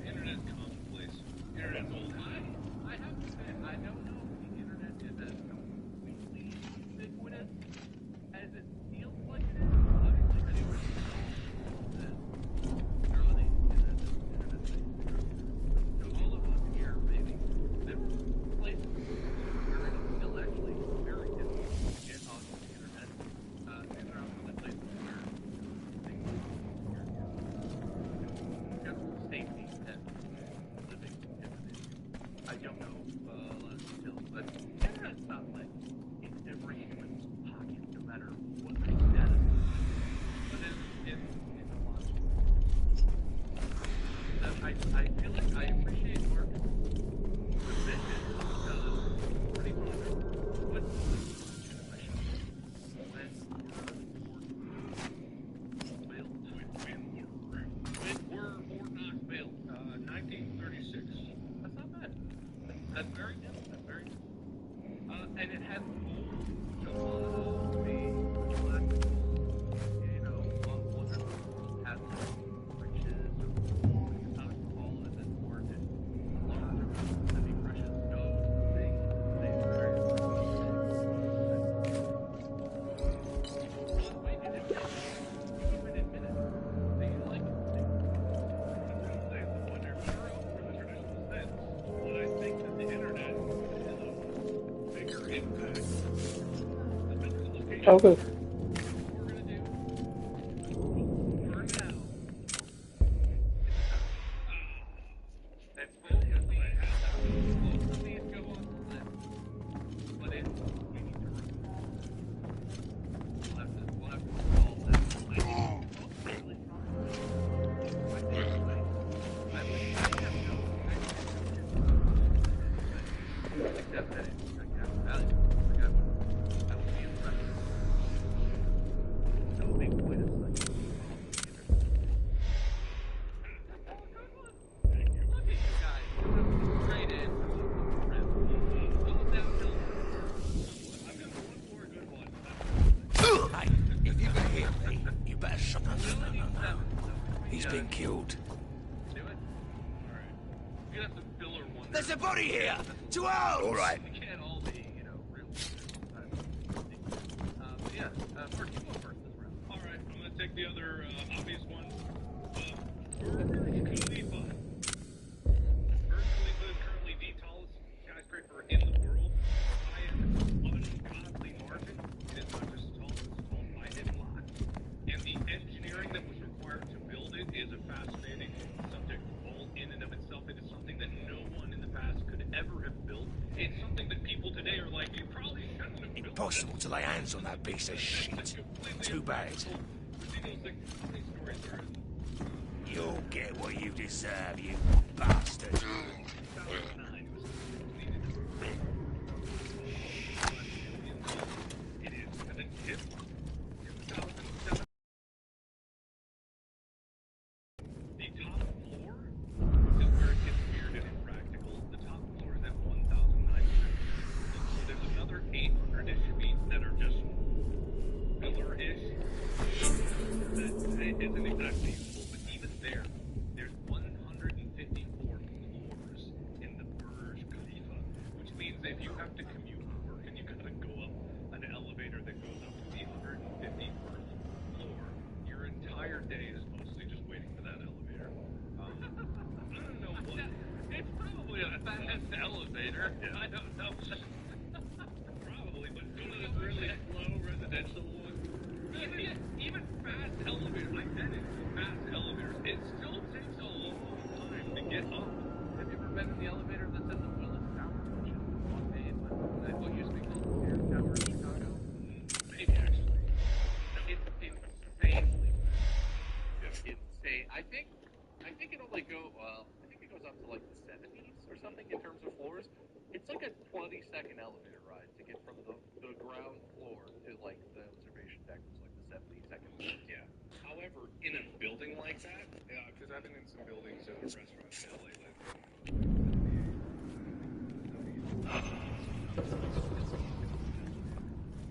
Internet's commonplace. Internet's old. I have to say, I don't know if the internet is as completely ubiquitous as it feels like it is. Obviously, anywhere you go, there's really internet thing. So all of us here, maybe, different places where it is still actually very difficult to get onto the internet. And there are other places where things like general safety and living different. I don't know a lot of details, but internet's not like in everyone's pocket, no matter what their status is. But in a lot of That's very new. That's very new. And it had holes. So the classical, you know, wonderful has riches of alcohol and then more just larger semi-precious stones and things. They very wait, you didn't even admit it. They like it. They wonder for the traditional sense. But I think that the internet is a bigger impact. The physical location. Okay. What we're gonna do for now. That's both of these go on the list. But it we need to recall. We'll have to recall that. Really? I think I have no except that it's valuable. I would be impressed. That would make point of like look at you guys. Straight in. All downhill. I've got one more good one. Hey, if you can hear me, you better shut up. No. He's been killed. Do it? Alright. You're gonna have to filler one. There's a body here! To ours! All right. We can't all be, you know, real. But yeah, first you go first this round. Alright, I'm gonna take the other obvious one. Burj Khalifa. Burj Khalifa is currently the tallest skyscraper in the world. By an ungodly margin. It is not just tall, it's tall by a lot. And the engineering that was required to build it is a fascinating subject all in and of itself. It is something that no one in the past could ever have built. It's something that people today are like, you probably shouldn't have built. Impossible to lay hands on that piece of shit. Too bad. You'll get what you deserve, you bastard. It is an gift. The top floor is where it gets weird and impractical. The top floor is at 1,900. So there's another 800-ish feet that are just pillar-ish. That isn't exactly useful, but even there's 154 floors in the Burj Khalifa, which means if you have to commute to work and you gotta go up an elevator that goes up to the 151st floor, your entire day is mostly just waiting for that elevator. I don't know what. It's probably a fast elevator. Yeah. I don't know. Probably, but one of those really slow residential ones. Even fast elevators, I've been in fast elevators, it still takes a long time to get up. Have you ever been in the elevator that's in the Willis Tower, which is on Main, what used to be called the Air Tower in Chicago? Maybe actually. It's insanely fast. Insane. I think it only I think it goes up to like the 70s or something in terms of floors. It's like a 20-second elevator ride to get from the ground floor to like the observation deck, which is like the 70-second. Yeah. However, in a building like that, because I've been in some buildings and restaurants in LA lately.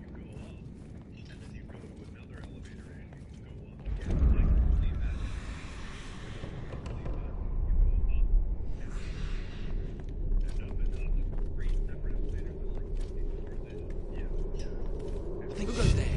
You go up, and then you go to another elevator, and you can go up again. Like, leave that. You go up, and up, 3 separate elevators with like 50 floors in. Yeah. I think we'll go there.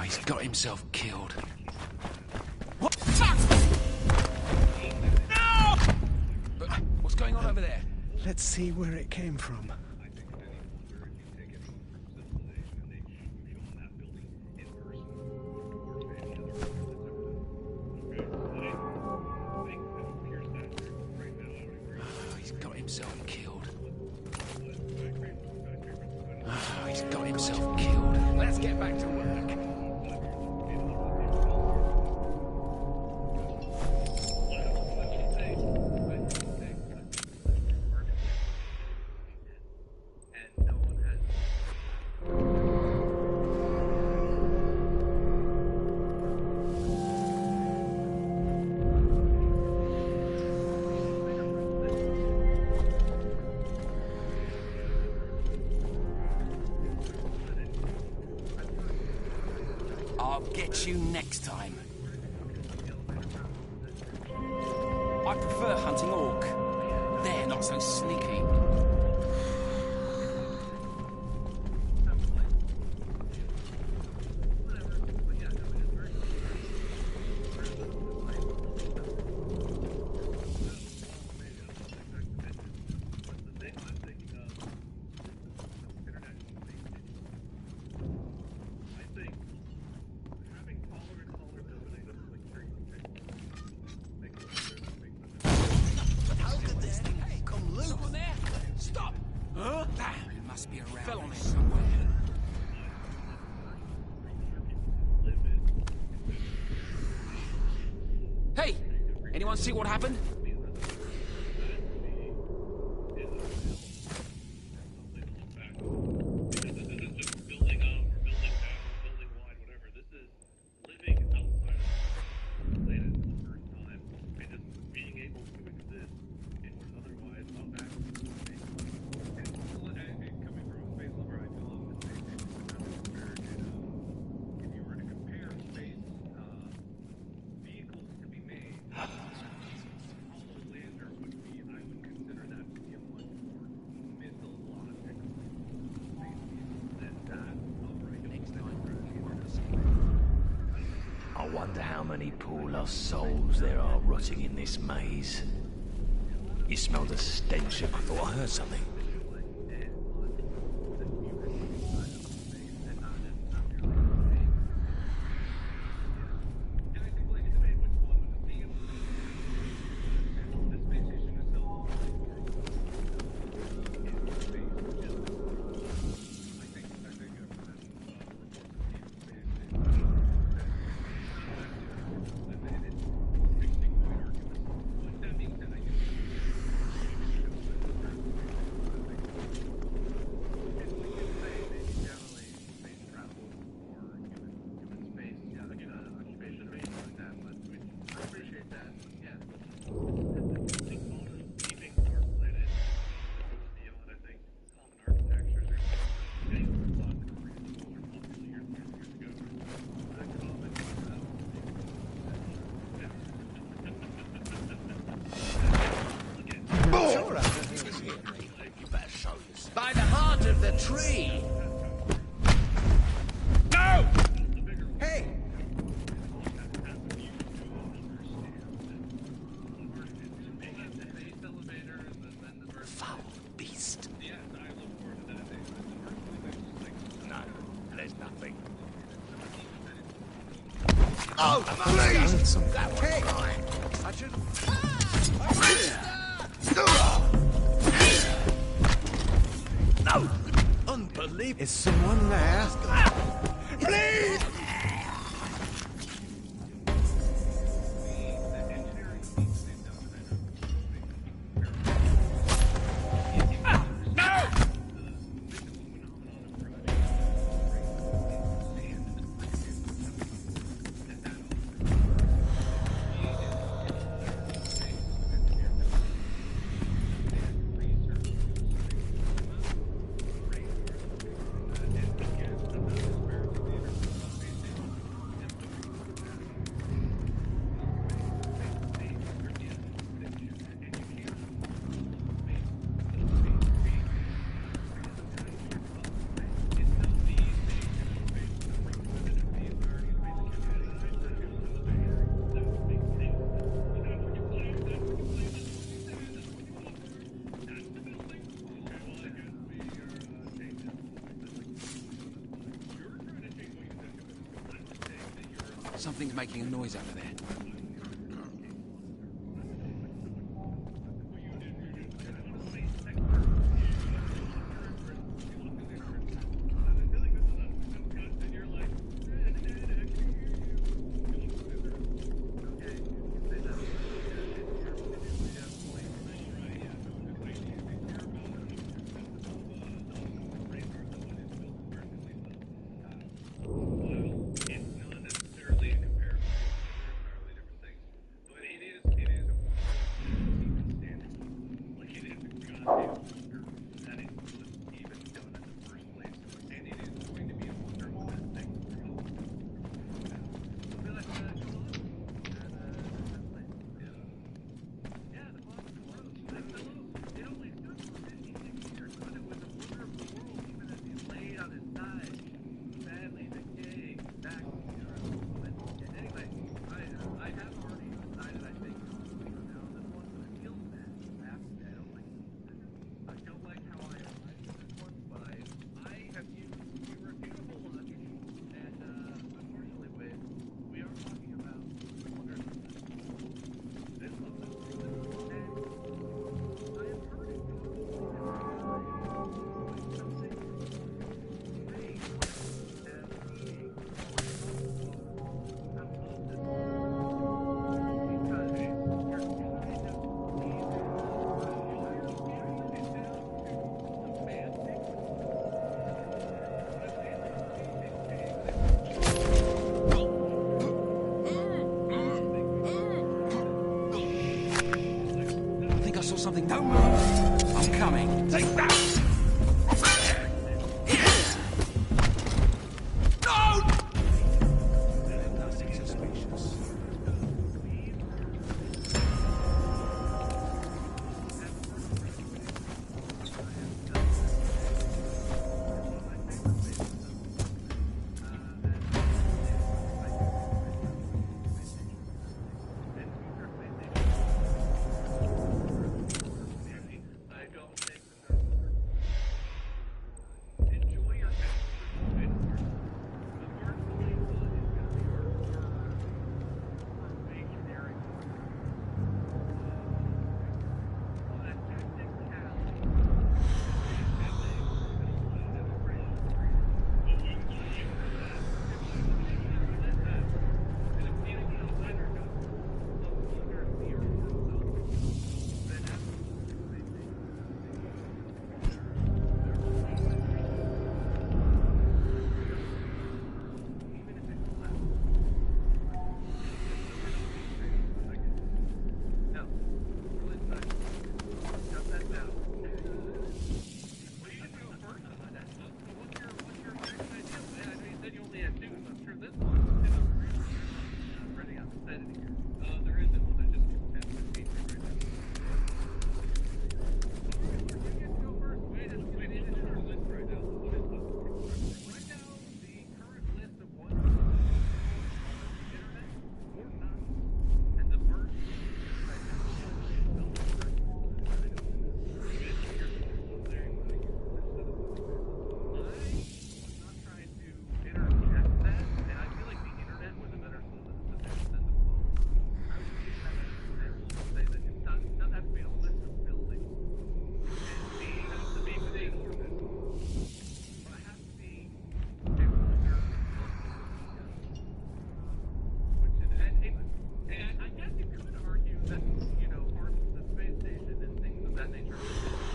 He's got himself killed. What? No! What's going on over there? Let's see where it came from. He's got himself killed. He's got himself killed. Let's get back to work. I'll get you next time. I prefer hunting orc. They're not so sneaky. Hey! Anyone see what happened? I wonder how many poor lost souls there are rotting in this maze. You smell the stench of... I thought I heard something. By the heart of the tree! No! Hey! Foul beast. No, there's nothing. Oh, please! Hey! I should... No! Unbelievable. Is someone there? Please! Something's making a noise over there. Don't move. I'm coming. Take that! No! Nothing suspicious.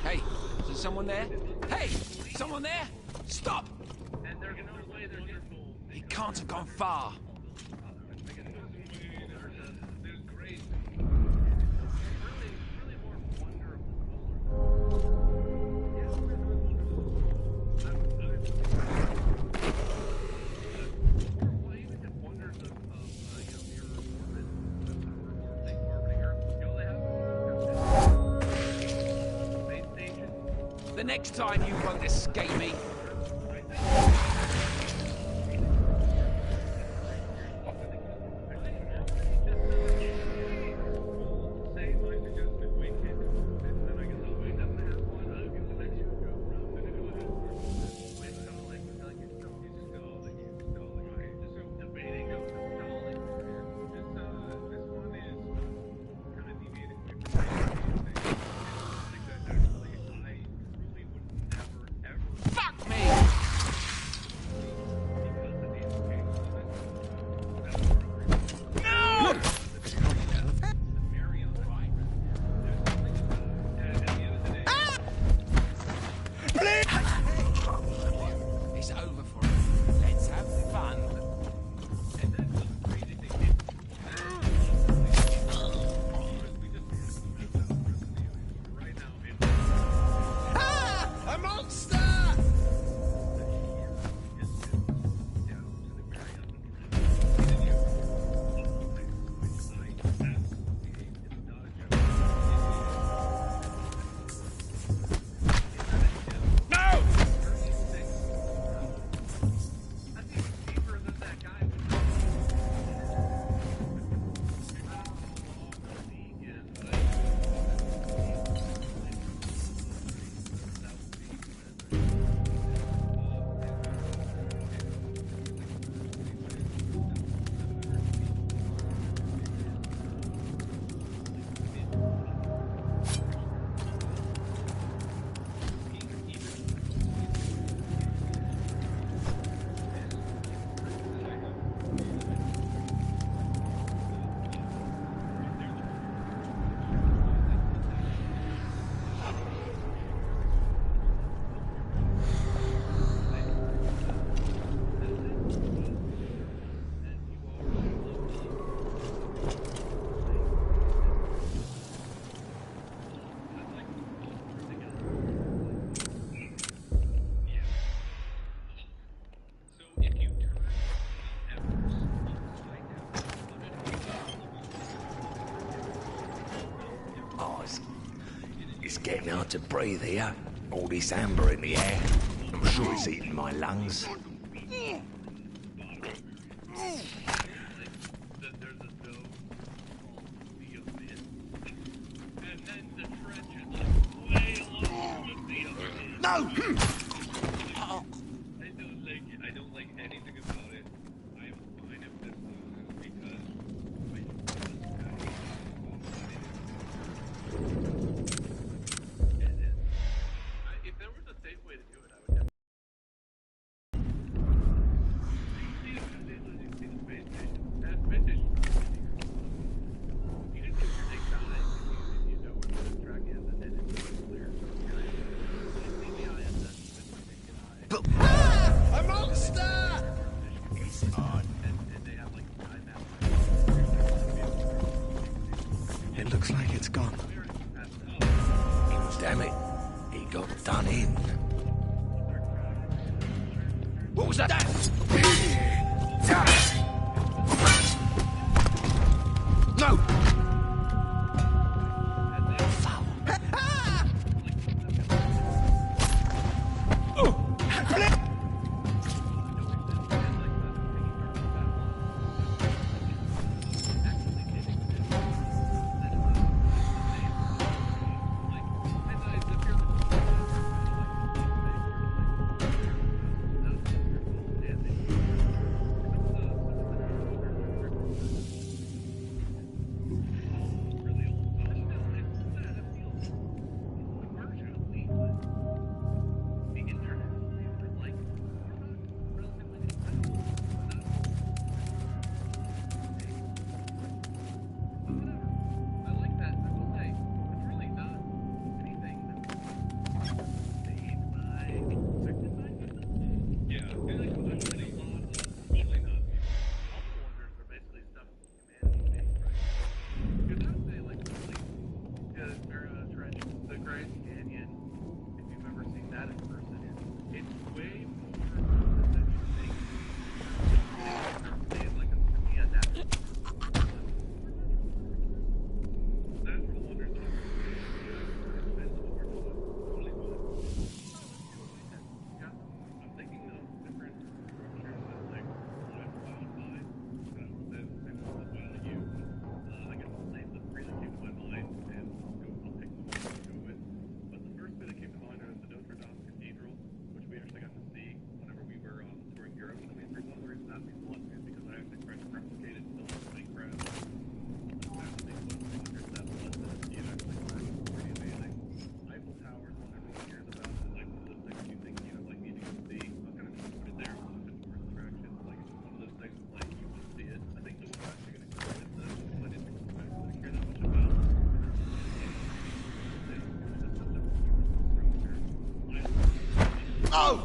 Hey, is there someone there? Hey, someone there? Stop! He can't have gone far. The next time you won't escape me. Fuck me! fucking hard to breathe here. All this amber in the air. I'm sure it's eating my lungs. No! I don't like anything about it. I am fine if this moves because if there was a safe way to do it, I would definitely. You see the space station. That space station. You just do your thing about it if you know where the track is, and then it's clear. A monster! It's on. It looks like it's gone. Damn it. He got done in. What was that? No! Oh!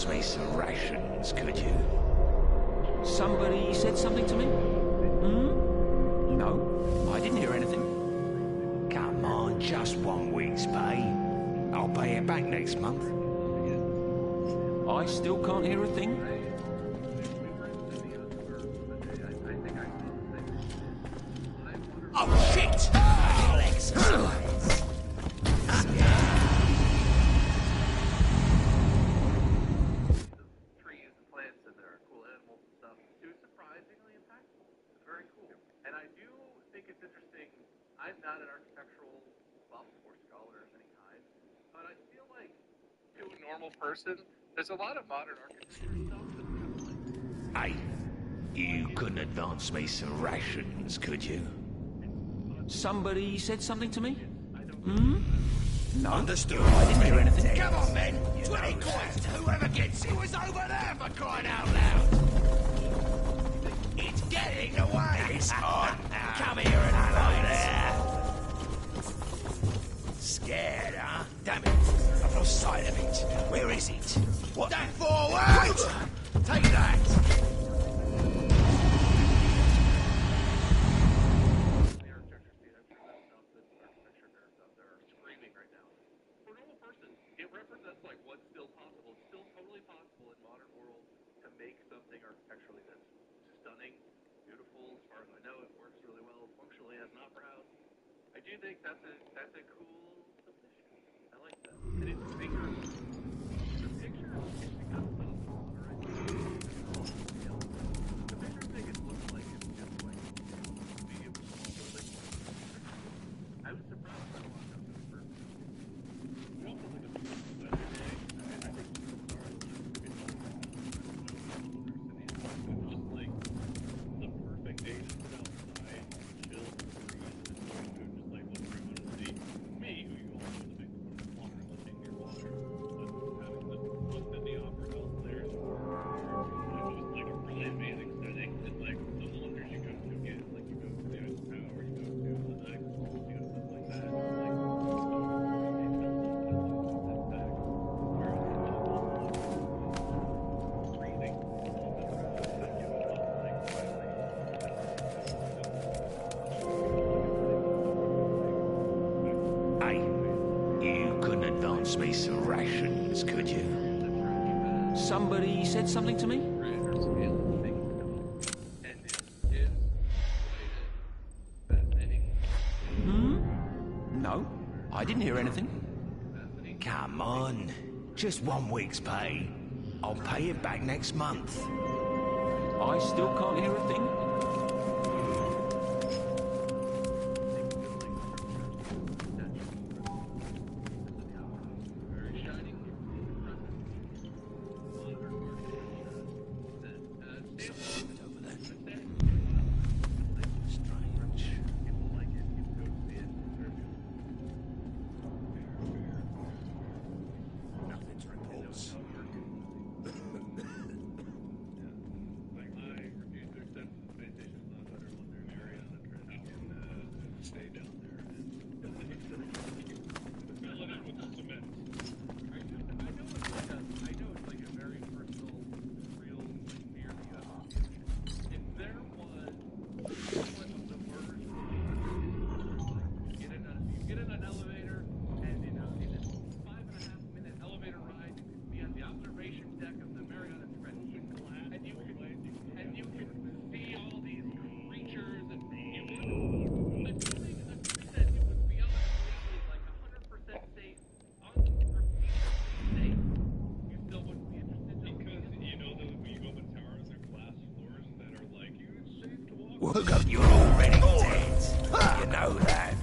Me some rations, could you? Somebody said something to me? Hmm? No, I didn't hear anything. Come on, just 1 week's pay. I'll pay it back next month. I still can't hear a thing. Oh, shit! Alex! And I do think it's interesting. I'm not an architectural buff or scholar of any kind, but I feel like to a normal person, there's a lot of modern architecture stuff that's kind of like. Hey, you couldn't advance me some rations, could you? Somebody said something to me? Hmm? No. Understood. I didn't hear anything. Come on, men. 20 coins to whoever gets it. Was over there for crying out loud. It's getting away. It's on. Come here and hello there. Scared, huh? Damn it. I've lost sight of it. Where is it? What? That forward! Take that. For a normal person, it represents like what's still possible. It's still totally possible in modern world to make something architecturally that's stunning, beautiful. As far as I know, it works really well functionally as an opera house. I do think that's a cool submission. I like that. And it's bigger. The picture, it's become so modern. The picture thing, it looks like it's just like medium small building. I was surprised by a lot of those first. Me some rations, could you? Somebody said something to me? No, I didn't hear anything. Come on. Just 1 week's pay. I'll pay it back next month. I still can't hear a thing. Look up, you're already dead. You know that.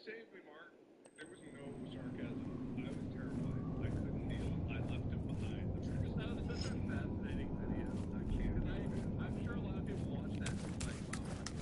Save me, Mark. There was no sarcasm. I was terrified. I couldn't deal. I left him behind. That was such a fascinating video. I'm sure a lot of people watch that and like, wow,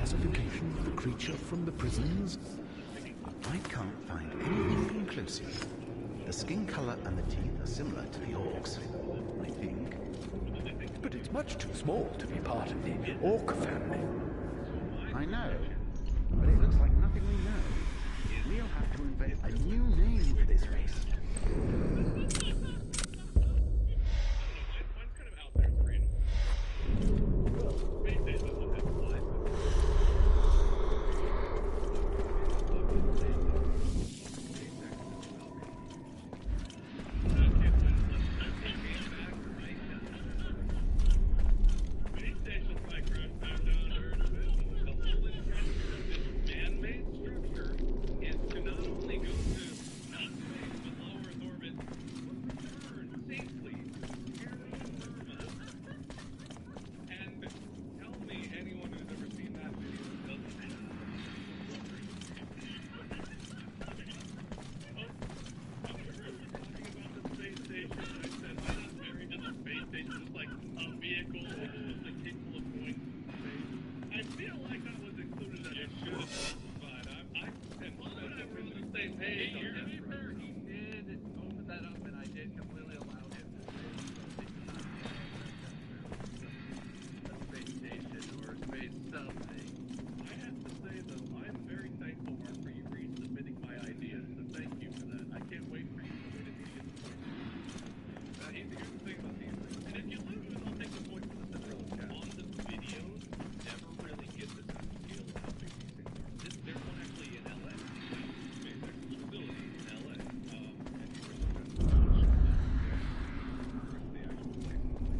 classification of the creature from the prisons? I can't find anything conclusive. The skin color and the teeth are similar to the orcs, I think. But it's much too small to be part of the orc family. I know, but it looks like nothing we know. We'll have to invent a new name for this race. Mine's kind of out there, Korean. Space Age doesn't have flies. Space Station might crash back down to Earth. The whole intention of this man-made structure is to not only go to not space but low Earth orbit, but return safely here to Earth. And tell me anyone who's ever seen that video doesn't have talking about the space station. I said, why not married to the space station? It's like a vehicle supposedly capable of going to space. I feel like that was included as it should have specified. I and whatever on the same page on that. He did open that up, and I did completely allow him to say a space station or a space something. I have to say, though, I'm very thankful, Mark, for you resubmitting my ideas, so thank you for that. I can't wait for you to submit it to the point. Here's the thing about these things, and if you lose, I'll take the point for the central chat. On the videos, you never really get the sense of scale of how big these things are. There's one actually in LA. There's a facility in LA. And you were the actual place, like,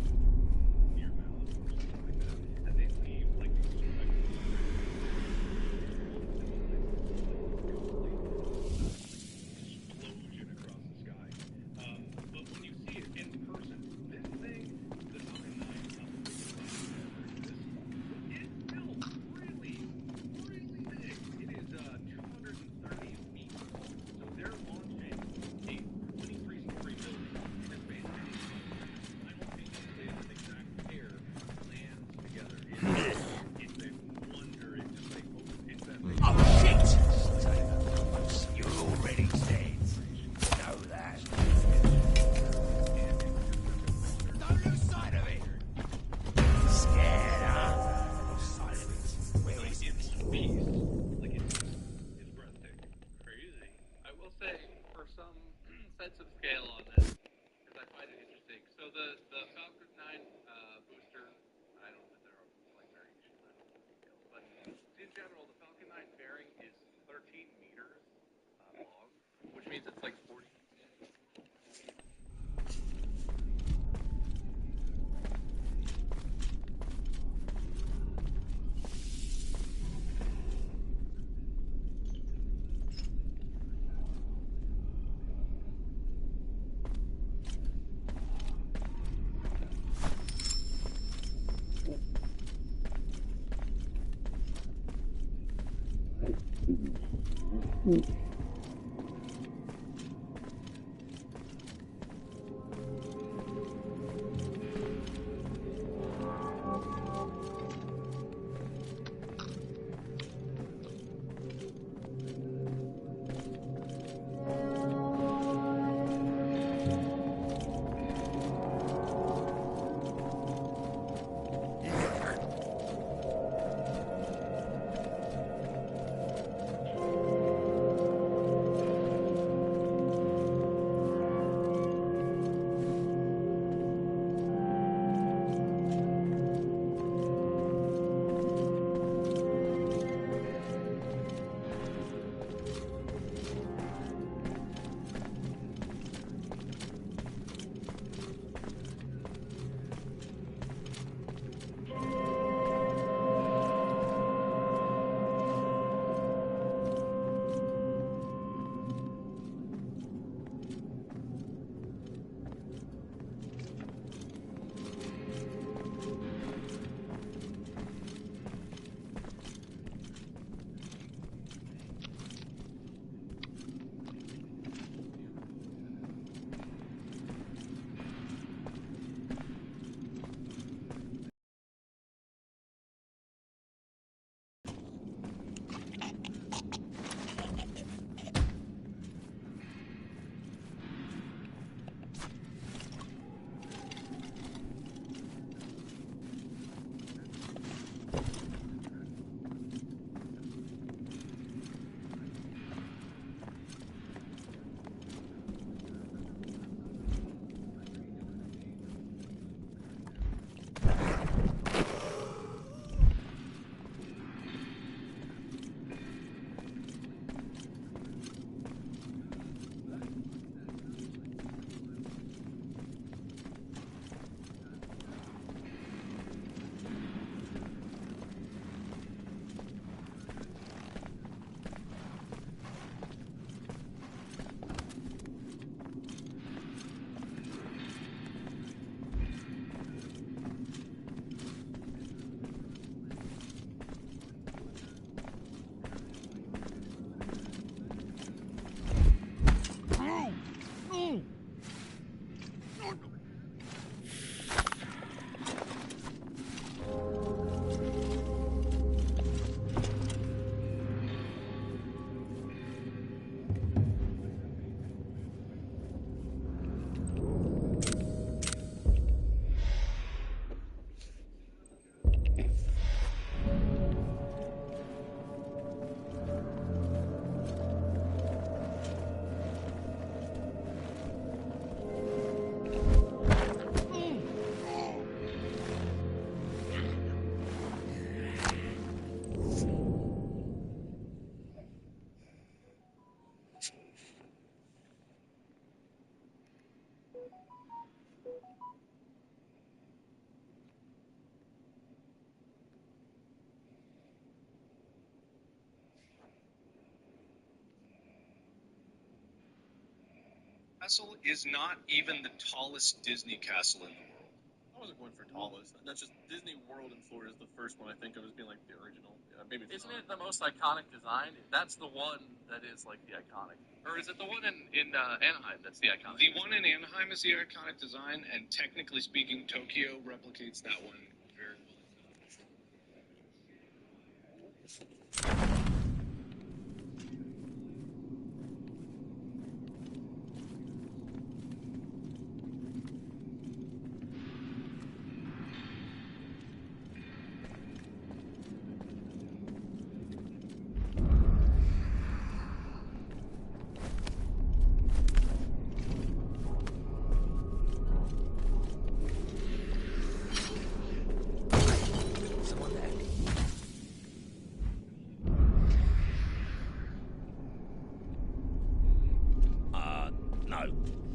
near Malibu or something like that. And they leave, like, these explosion across the sky. But when you see it in person, this thing, the Falcon 9, is still really, really big. It is 230 feet tall. So they're launching a 23-story building in a space station. Simultaneously, as an exact pair lands together. It's a wonder. It's just like, it's that big. Oh, shit! You're already dead. Know that. Don't lose sight of it. Scared, huh? Silence. Where is it? Beast. Like, it's breathtaking. Crazy. I will say, for some sense of scale on this, because I find it interesting. So the Falcon 9 booster, I don't know if there are like variations, I don't know the details, but in general, the Falcon 9 fairing is 13 meters long, which means it's like 40. castle is not even the tallest Disney castle in the world. I wasn't going for tallest. That's just Disney World in Florida is the first one I think of as being like the original. Yeah, maybe. Isn't it the most iconic design? That's the one that is like the iconic. Or is it the one in Anaheim that's the iconic? The one in Anaheim is the iconic design, and technically speaking, Tokyo replicates that one very well.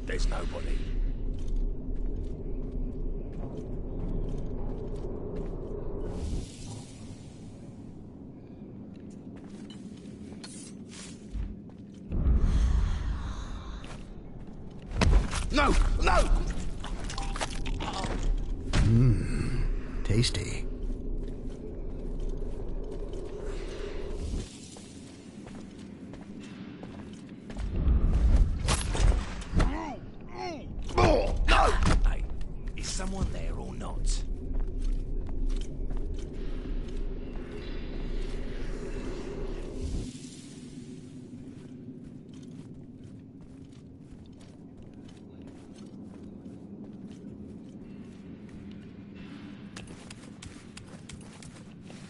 There's nobody. No! No! Tasty. Hey, is someone there or not?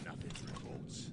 Nothing reports.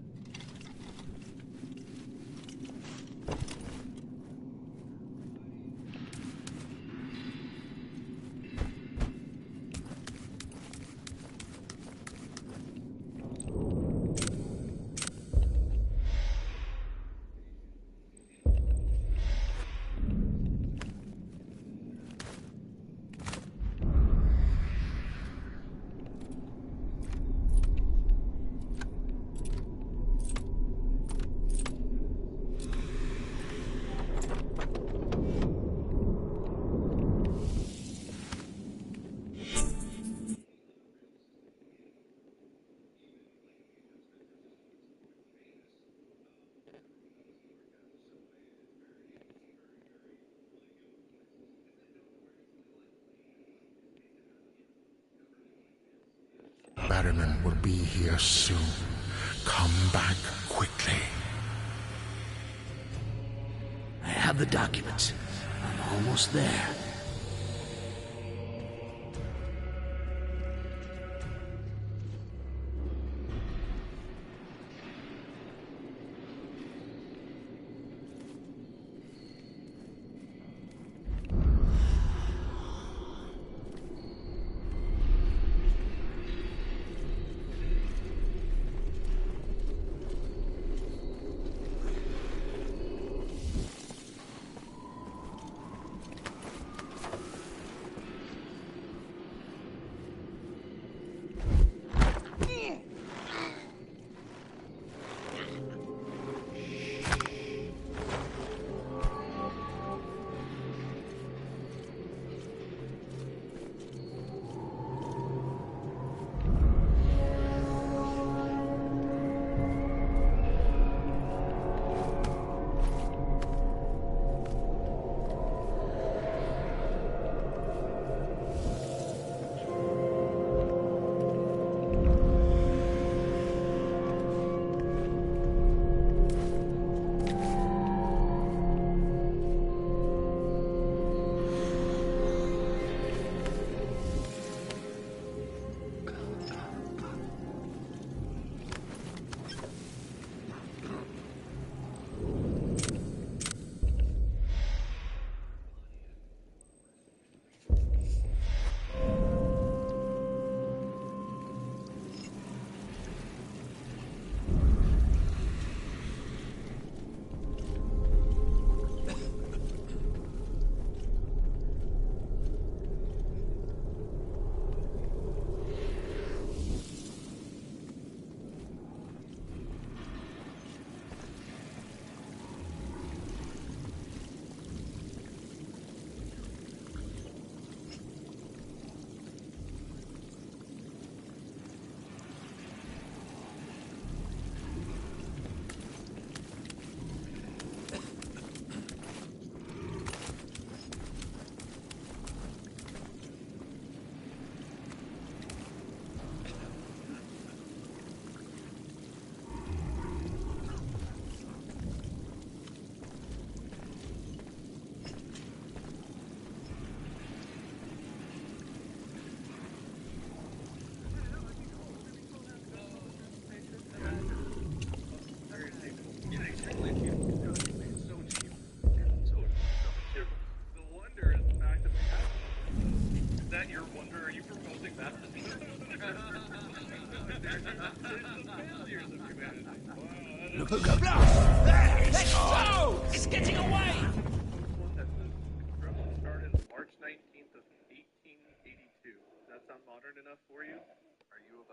Barryman will be here soon. Come back quickly. I have the documents. I'm almost there.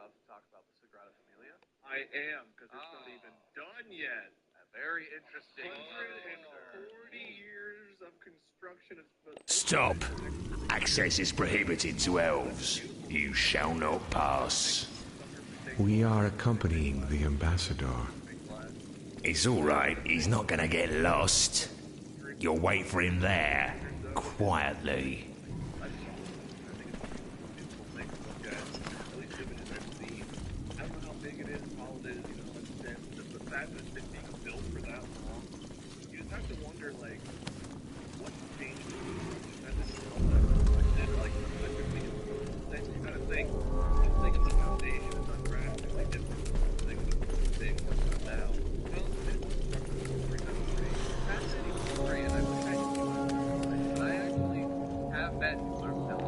about to talk about the Sagrada Familia? I am, because it's not even done yet. Very interesting. 140 years of construction. Stop! Access is prohibited to elves. You shall not pass. We are accompanying the ambassador. It's alright, he's not gonna get lost. You'll wait for him there, quietly. I don't know how big it is, how it is, just the fact that it's been being built for that long. You just have to wonder, like, what's changed? And you gotta think of the foundation is not drastically different. Think of the thing now. Well, Fascinating story, and I wish I knew. I actually have met Marcel.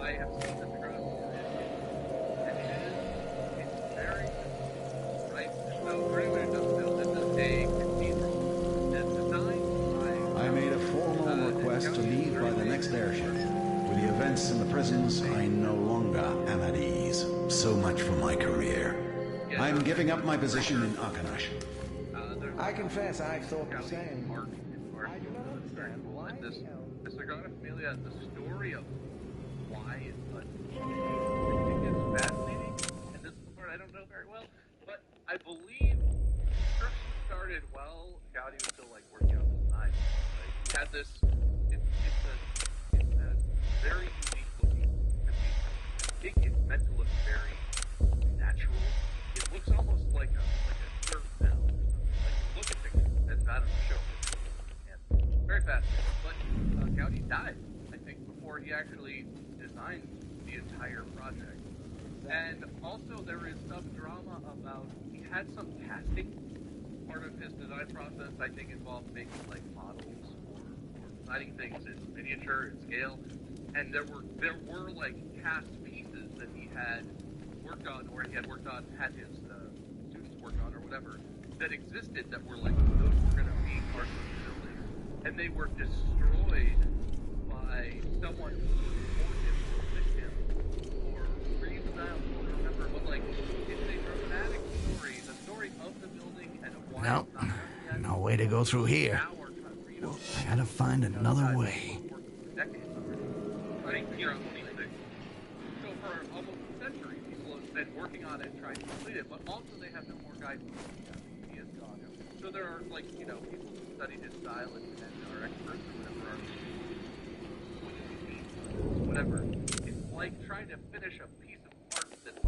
I have seen the Sagrada Familia, and it's very simple, right? So for anyone who doesn't know, this is a cathedral. It's designed by... I made a formal request to leave by the next airship. With the events in the prisons, I no longer am at ease. So much for my career. I'm giving up my position in Akanash. I confess I thought the same. I do not understand why the Sagrada Familia, the story of why it's such, I think it's fascinating, and this is the part I don't know very well, but I believe construction started while Gaudi was still working on the design. He had this, it's a very unique looking cathedral. I think it's meant to look very natural. It looks almost like a surf town. Look at things that's not on the show. And very fascinating. But Gaudi died, I think, before he actually designed the entire project. And also there is some drama about, he had some casting. Part of his design process, I think, involved making models or designing things in miniature and scale. And there were cast pieces that he had worked on, or he had worked on, had his students work on, or whatever, that existed that were those were going to be parts of the building, and they were destroyed by someone who supported him or with him or reason I don't remember, but it's a dramatic story, the story of the building and of why No, it's not done yet. no way to go through here. Well, I gotta find another way. I think you're on 26. So for almost a century, people have been working on it, trying to complete it, but also they have no more guidance. He is gone. So there are, people who study his style and are experts or whatever. It's like trying to finish a piece of art that's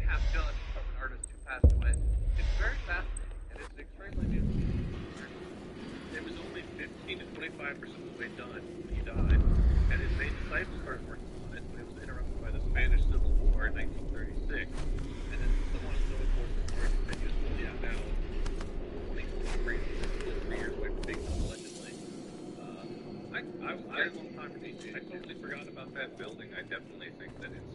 half done from an artist who passed away. It's very fascinating, and it's extremely beautiful. it was only 15 to 25% of the way done when he died, and his main disciples started working on it when it was interrupted by the Spanish Civil War in 1936. And then so on and so forth, the war continues. Now, 2023, 3 years away from being done, allegedly. I a long time for me. I totally forgot about that building. I definitely think that it's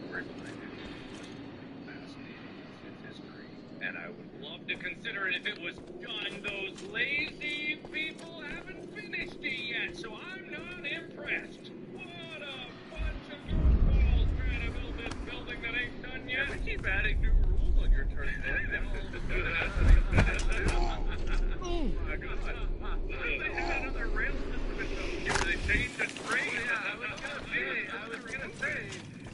story behind it. It's fascinating. It's history. And I would love to consider it if it was done. Those lazy people haven't finished it yet, so I'm not impressed. What a bunch of goofballs trying to build this building that ain't done yet. We keep adding new rules on your turn. Oh my God. They had another rail system in Tokyo. They changed the train. I was gonna say,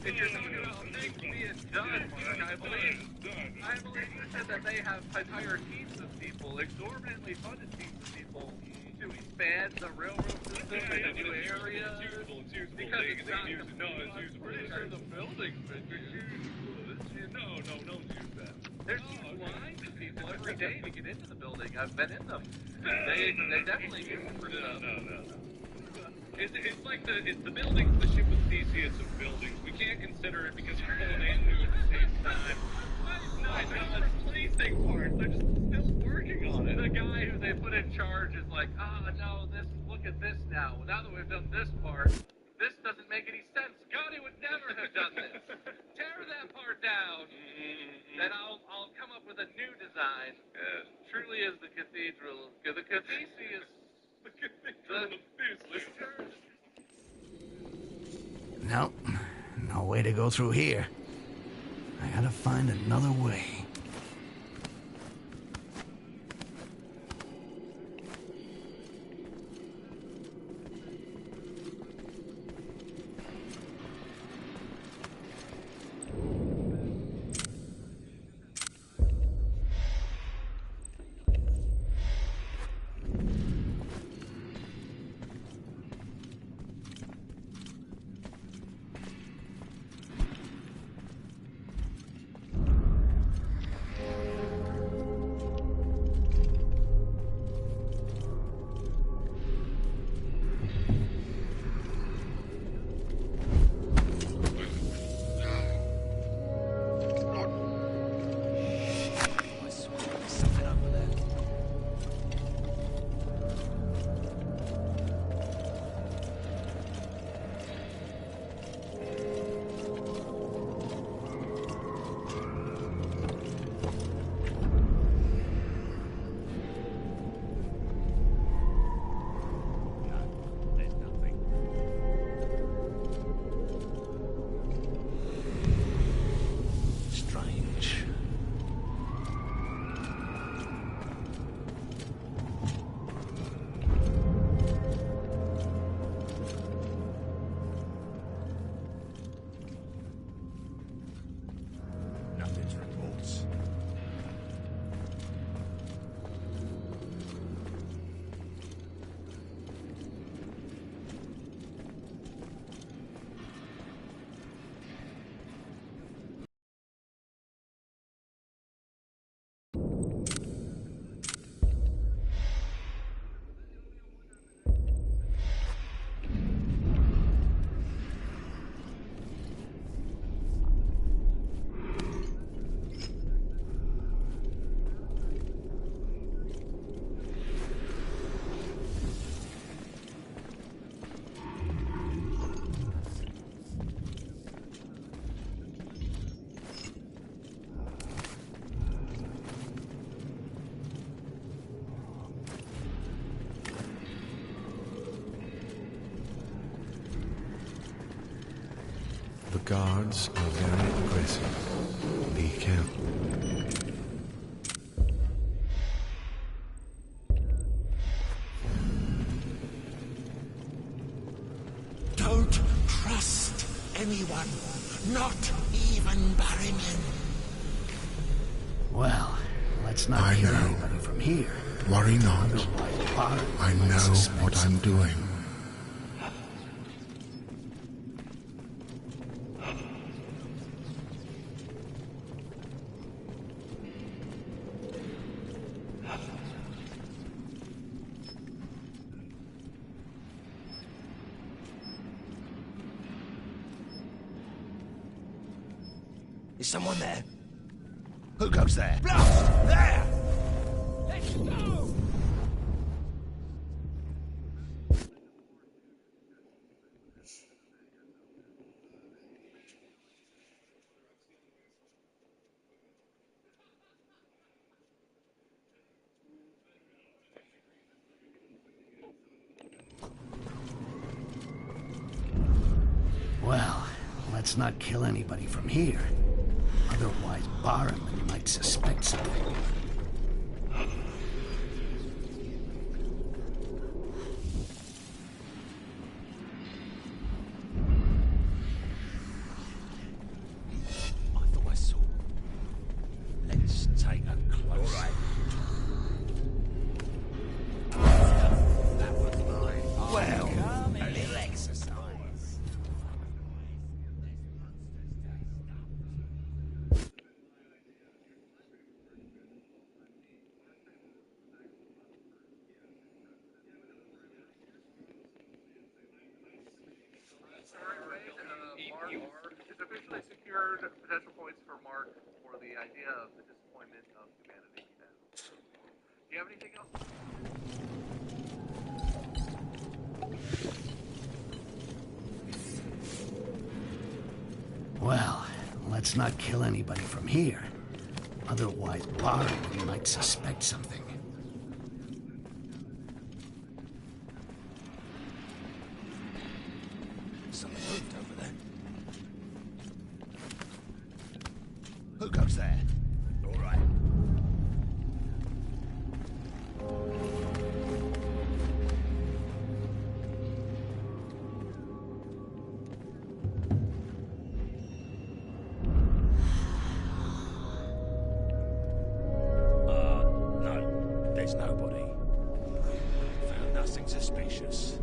if you're talking about things being done, Mark, I believe you said that they have entire teams of people, exorbitantly funded teams of people, to expand the railroad system into new areas. It's useful. Because it's not No, it's useful. pretty sure the building's been used. No, don't use that. There's huge lines of people every day to get into the building. I've been in them. They definitely use them for stuff. No. It's like the building's the ship with Theseus of buildings. We can't consider it because we're going and new at the same time. No, it's placing parts. They're just still working on it. The guy who they put in charge is like, no, look at this now. Now that we've done this part, this doesn't make any sense. Gaudi would never have done this. Tear that part down. Then I'll come up with a new design. Truly is the cathedral. The cathedral is the cathedral of No way to go through here. I gotta find another way. The guards are very aggressive. Be careful. Don't trust anyone, not even Barryman. Well, let's not kill anybody from here. Worry not. Otherwise, I know what I'm doing. Is someone there? Who goes there? Bluff! There! Let's go! Well, let's not kill anybody from here. Otherwise, Barman might suspect something. I thought I saw. Let's take a close. All right. That was mine. Well, a little exercise. Mark has officially secured potential points for Mark for the idea of the disappointment of humanity. Do you have anything else? Well, let's not kill anybody from here. Otherwise, Barman might suspect something. Something moved over there. there's nobody. Found nothing suspicious.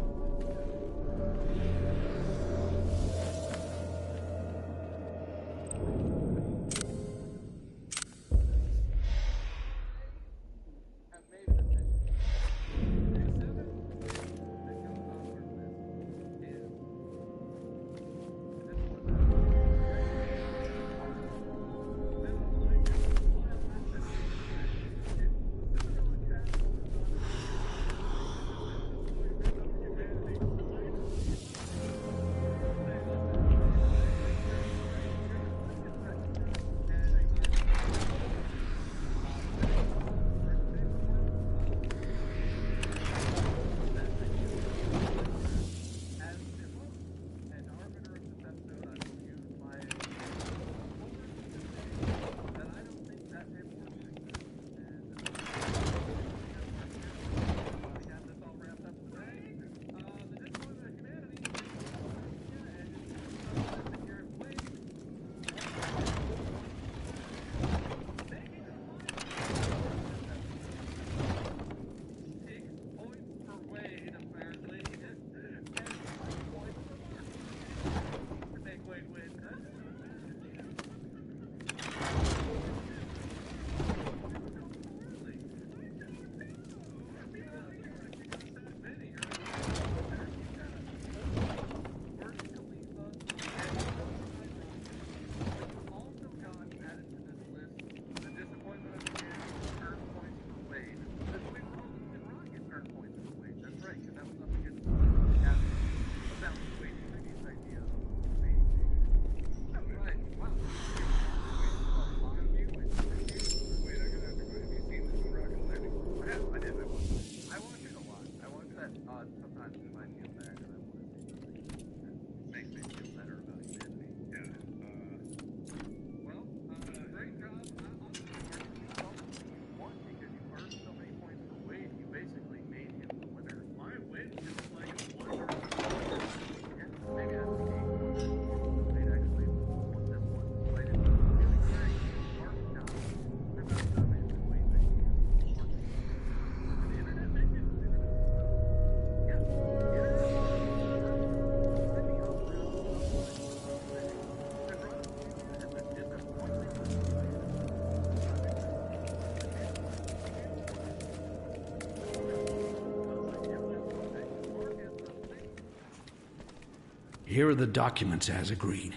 Here are the documents as agreed.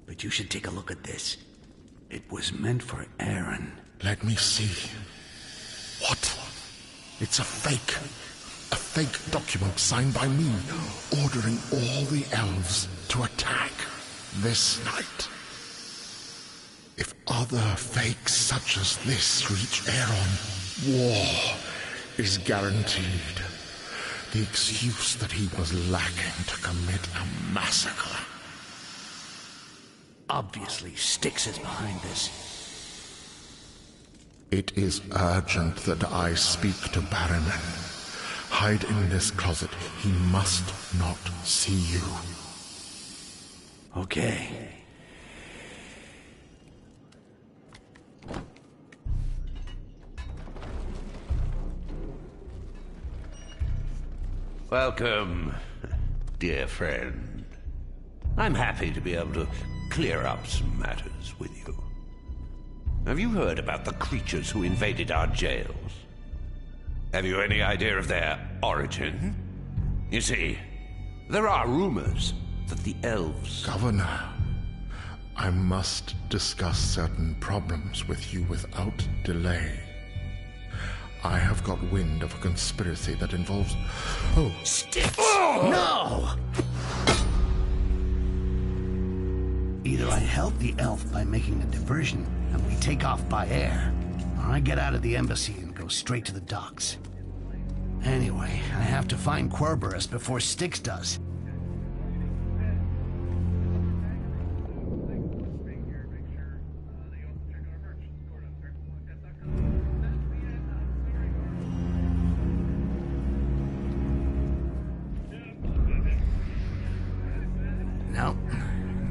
But you should take a look at this. It was meant for Aaron. Let me see. What? It's a fake. A fake document signed by me, ordering all the elves to attack this night. If other fakes such as this reach Aaron, war is guaranteed. The excuse that he was lacking to commit a massacre. Obviously, Styx is behind this. It is urgent that I speak to Barryman. Hide in this closet. He must not see you. Okay. Welcome, dear friend. I'm happy to be able to clear up some matters with you. Have you heard about the creatures who invaded our jails? Have you any idea of their origin? You see, there are rumors that the elves... Governor, I must discuss certain problems with you without delay. I have got wind of a conspiracy that involves... Oh, Styx! Oh! No! Either I help the elf by making a diversion, and we take off by air, or I get out of the embassy and go straight to the docks. Anyway, I have to find Querberus before Styx does.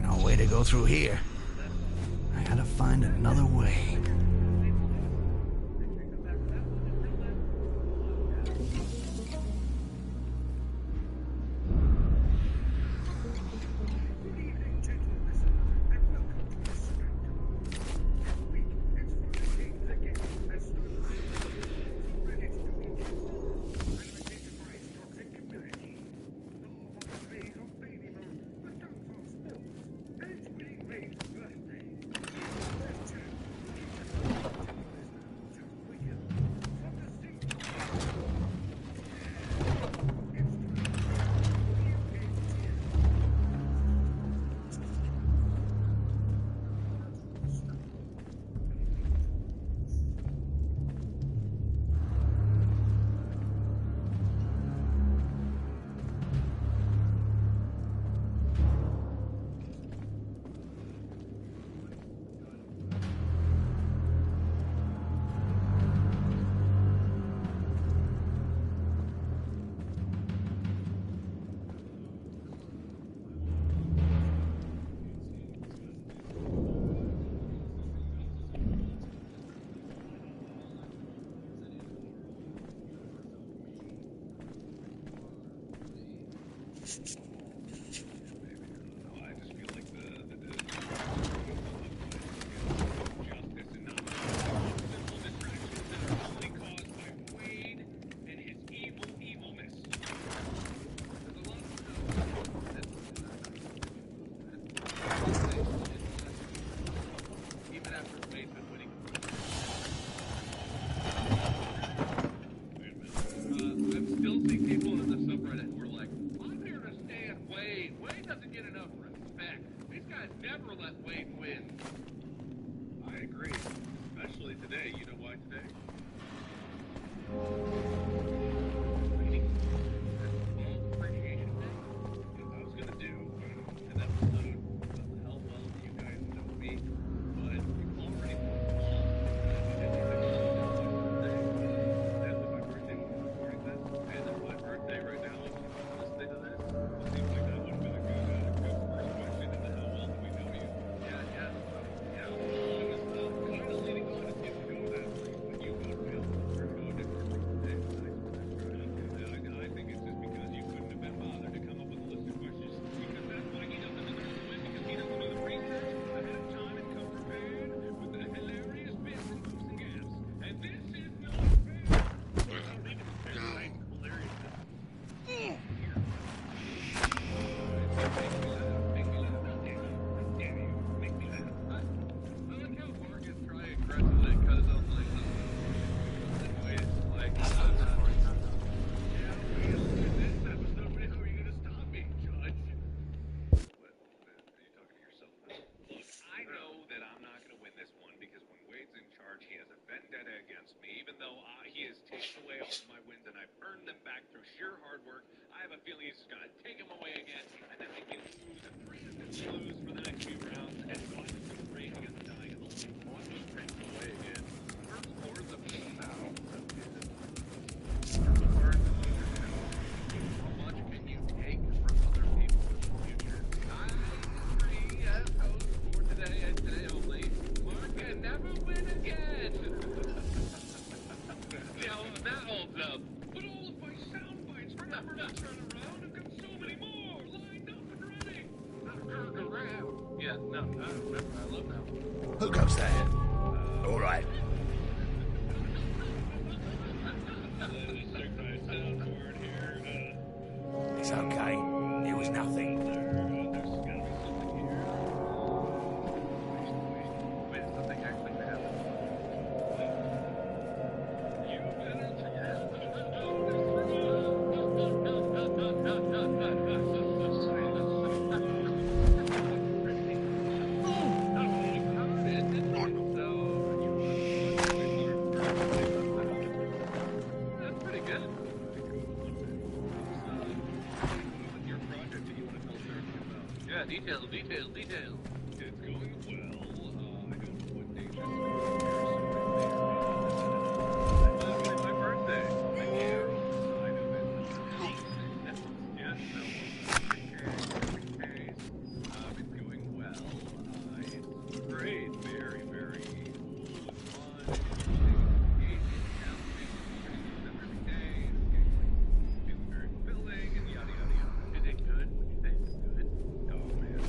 No way to go through here. I gotta find another way. Never let Wade win. I agree. Especially today. You know why today? Appreciation Day. I was gonna do an episode of how well you guys know me, but you've already That's my birthday when we're recording this, and it's my birthday right now. If you're listening to this, it seems like that would have been a good first question into how well do we know you. Yeah. I was kind of leaning on if you would go that way, but you got real. We're going to different today. I think it's just because you couldn't have been bothered to come up with a list of questions. Because that's why he doesn't deserve to win, because he doesn't do the research ahead of time and come prepared with the hilarious bits and hoops and gaps. And this is not fair. I don't need to prepare right? Hilarious bits. Here. Make me laugh. Damn you. Make me laugh. I like how Mark is trying aggressively because of like This episode, how are you going to stop me, Judge? What? Are you talking to yourself now? Look, I know that I'm not going to win this one because when Wade's in charge, he has a vendetta against me, even though he has taken away all of my wins and I've earned them back through sheer hard work. I have a feeling he's just going to take them away again and then make me lose and lose for the next few rounds and go on to the break against dying in the lane. Oh, I'm just taking them away again. first chords of the sound. How much can you take from other people in the future? I agree as host for today and today only. Mark can never win again. That holds up. But all of my sound bites, remember to turn around. I've got so many more lined up and ready. Yeah, no, I love that one. Who goes there? All right. It's okay. It was nothing. Wait, is something actually bad? That's pretty good. Your project that you want to tell Sarah about. Yeah, detail. It's going well. I don't know what date that's on. My birthday. Thank you. Side of it. Yes, no. It's going well. It's great. Very, very cool and fun. Engaging, challenging, every day. Feeling very fulfilling and yada, yada, yada. Is it good? Would you say it's good? Oh man,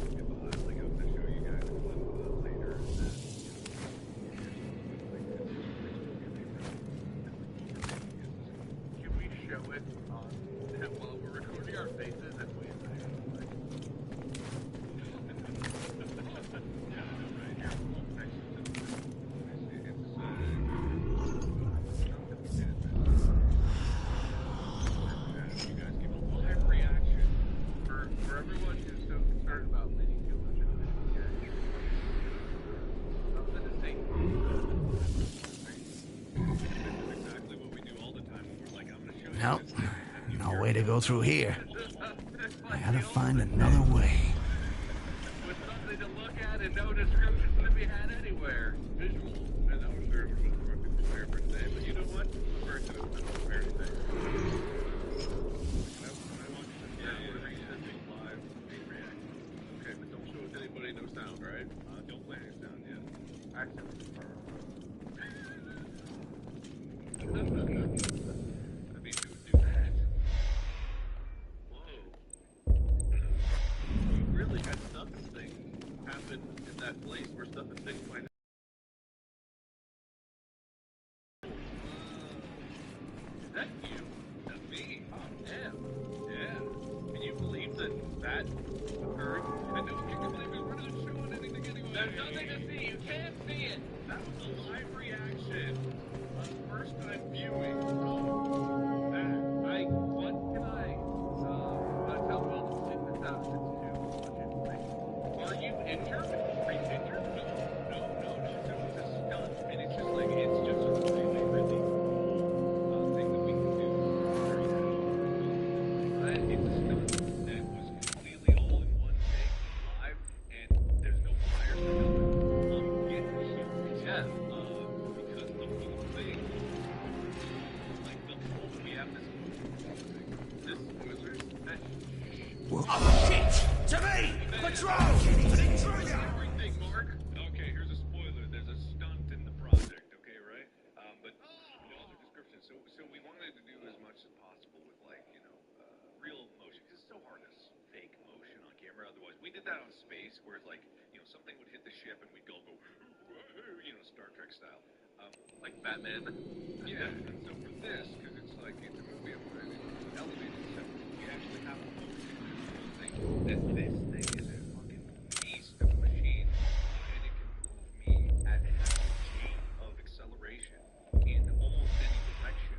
like I'm gonna show you guys a clip later. Can we show it on while we're recording our faces and we You guys give a live reaction. for everyone who's so concerned about leading too much into this video, something to think. That's exactly what we do all the time when we're like, I'm gonna show you Nope. this thing. No way to go through here. I gotta find another way. With something to look at and no description to be had anywhere. Visual. And I'm sure we're supposed to be prepared for today, but you know what? The person is prepared today. We're resetting live react. Okay, but don't show it to anybody, no sound, right? Don't play any sound yet. Actually, I mean, who would do that? Whoa. that occurred, and no one can complain because we're not showing anything anyway. There's nothing to see. You can't see it. That was a live reaction on first time viewing. What can I tell Will to take this out? It's too much information. Are you injured? Are you injured? No. So it's a stunt, and it's just like, it's just a really, really thing that we can do. It's a stunt that was completely all in one take, live, and there's no wires or nothing. Get huge. Yeah. Because the whole thing, like the whole, we have this wizard. Oh, shit! To me! Patrol! Everything, Mark. Okay, here's a spoiler. There's a stunt in the project, okay, right? But no other description. So we wanted to do as much as possible with, like, real motion. Because it's so hard to fake motion on camera. Otherwise, we did that on space, where it's like, something would hit the ship and we'd go, Star Trek style. Like Batman. Yeah. And so for this, because it's like it's a movie of elevated stuff, we actually have a motion. This thing is a fucking beast of a machine, and it can move me at half a G of acceleration in almost any direction.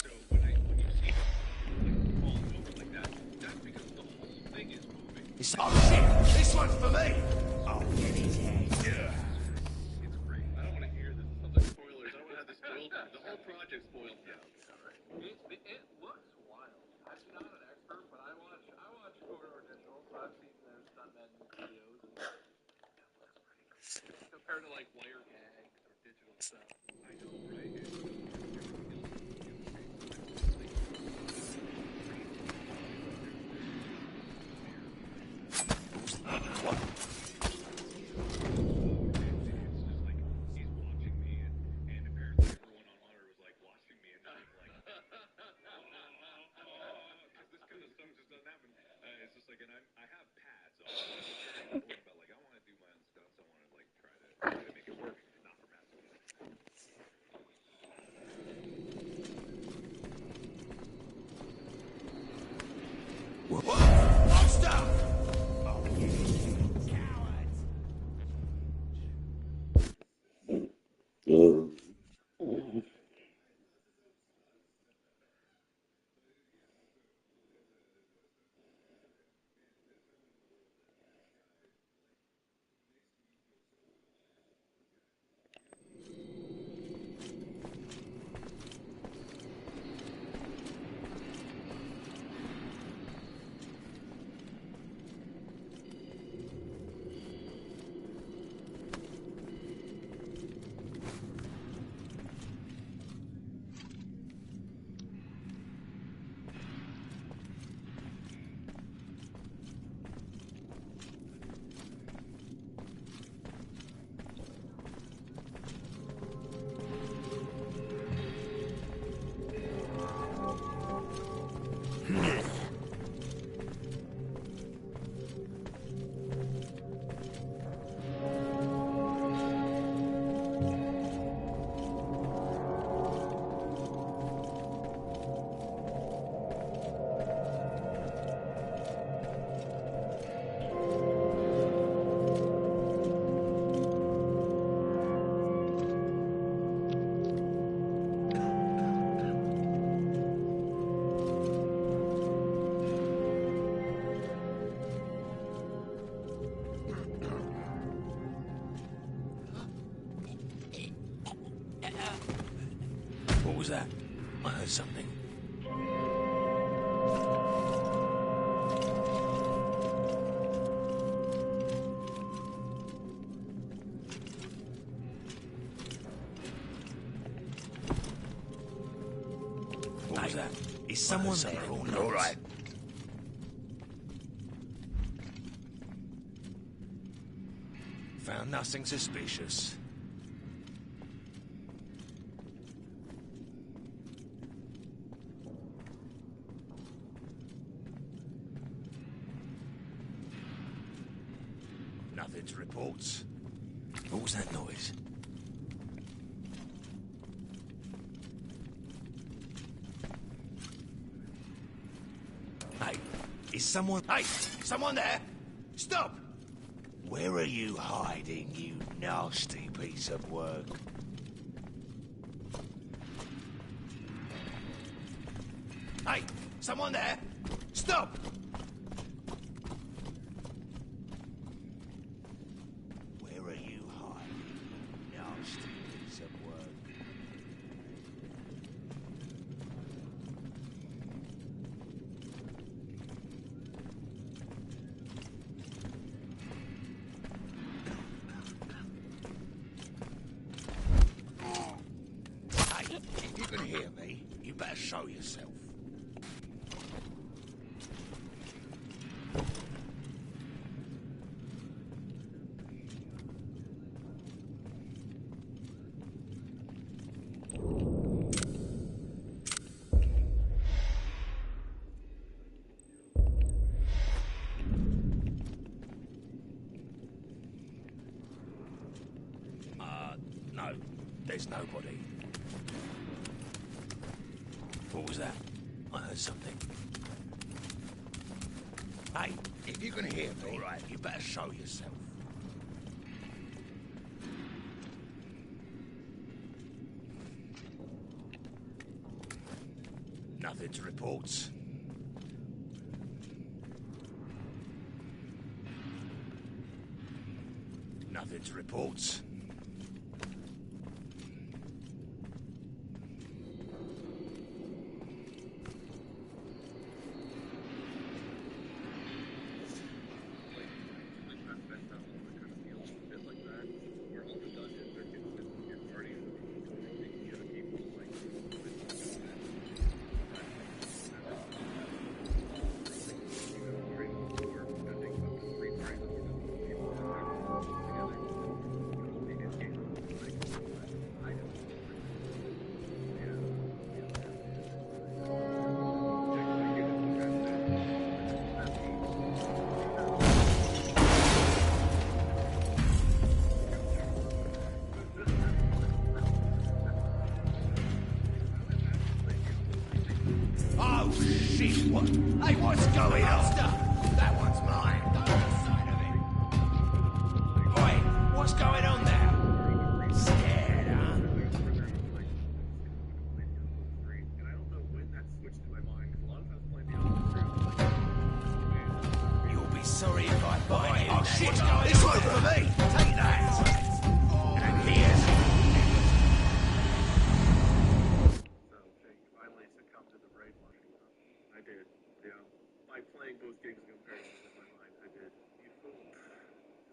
So when you see it falling over like that, that's because the whole thing is moving. Oh, shit! This one's for me! Oh, get his head. Yeah. It's great. I don't want to hear the spoilers. I don't want to have this spoiled. The whole project spoiled. Yeah. It looks wild. I'm not an expert, but I watch Corridor Digital, so I've seen their stuntmen videos, and it looks pretty cool. Compared to like wire gags or digital stuff. I know, right? And I have pads. So I was very important about, like, I want to do my own stunts. I want to, like, try to make it work, not for mass Whoa! Monster! Oh, cowards! What was that? I heard something. What was that? Is someone there? All right. Found nothing suspicious. Nothing to report. What was that noise? Hey, Is someone... Hey! Someone there! Stop! Where are you hiding, you nasty piece of work? Hey! Someone there! Stop! Where are you hiding, you nasty piece of work? Hey, if you can hear me, you better show yourself. No, there's nobody. What was that? I heard something. Hey, if you can hear me, all right, you better show yourself. Nothing to report. Nothing to report. Shit, what? Hey, what's going on? That one's mine. Oi, what's going on now? Scared, huh? You'll be sorry if I buy it. Oh shit, this one's for me. Take that. And here's... Playing both games comparatively in my mind, I did. Because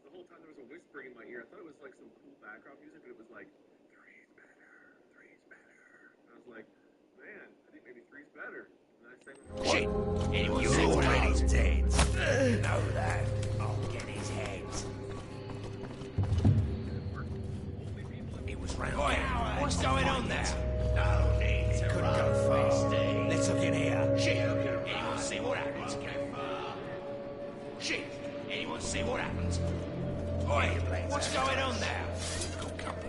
the whole time there was a whispering in my ear. I thought it was like some cool background music, but it was like, three's better, three's better. And I was like, man, I think maybe three's better. And I sang Shit! You're already dead. You know that. I'll get his head. It was round. Oi, what's going on there? No need to couldn't go fast. Let's look in here. Shit! Anyone see what happens? Shit! Anyone see what happens? Oi, what's going on now? Got company.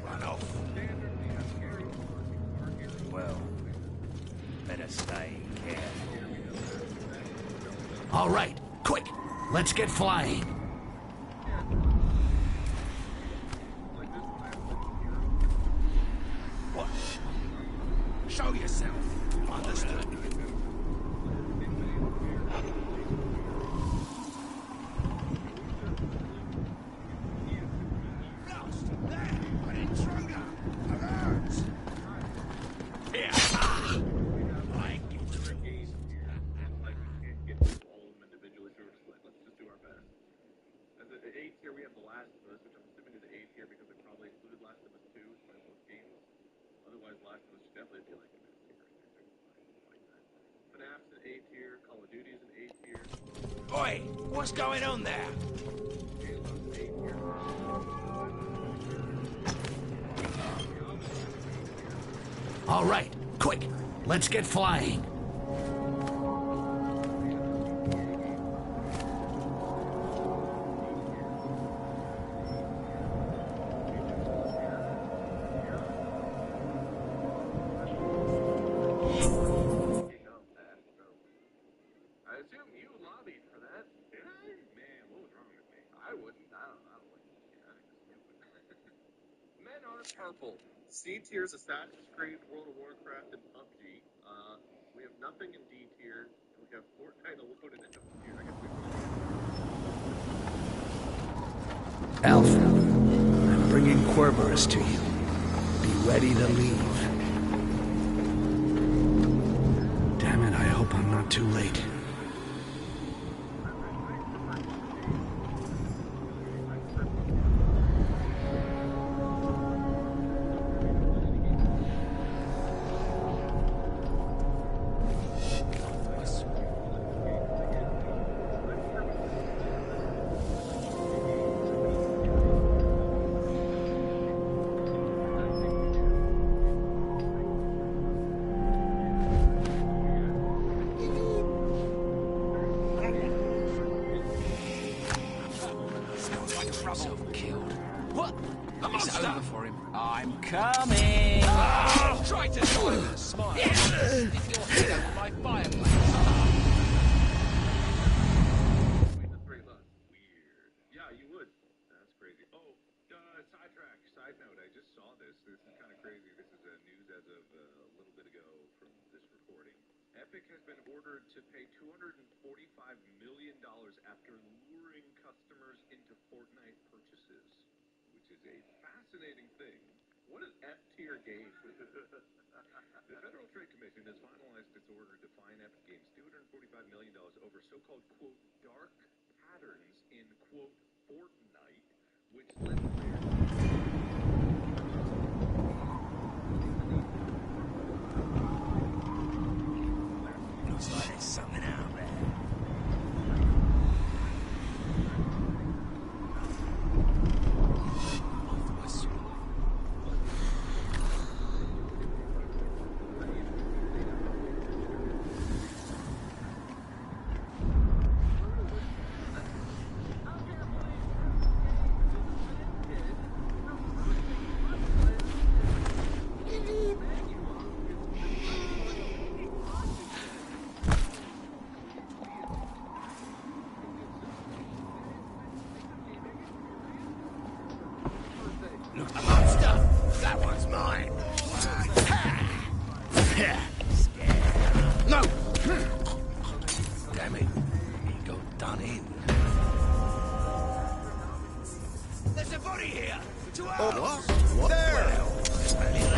Run off. Well, better stay careful. All right, quick, let's get flying. What? Show yourself. Understood. collectibles should definitely be like an S tier right there. FNAF's an A tier, Call of Duty's an A tier. Oi, what's going on there? Halo's an A tier. All right, quick, let's get flying. I assume you lobbied for that. Did I? Man, what was wrong with me? I wouldn't. I don't like this shit. I think it's stupid. Men are purple. C tier is Assassin's Creed, World of Warcraft, and PUBG. We have nothing in D tier, and we have Fortnite alone in F tier. I guess we Alf, I'm bringing Querberus to you. Be ready to leave. Damn it, I hope I'm not too late. Self-killed. What? It's over for him. I'm coming. Try to join us. Smile. If you're head over my fireplace. between the three of us. Weird. Yeah, you would. That's crazy. Oh, sidetrack. Side note, I just saw this. This is kind of crazy. This is news as of a little bit ago from this recording. Epic has been ordered to pay $245 million after luring customers into Fortnite purchases, which is a fascinating thing. What is F-tier games? The Federal Trade Commission has finalized its order to fine Epic Games $245 million over so-called, quote, dark patterns in, quote, Fortnite, which led players... Looks like there's something out there. Look, a monster. That one's mine. No! Damn it. He got done in. There's a body here. To us. What? There! Well, it's only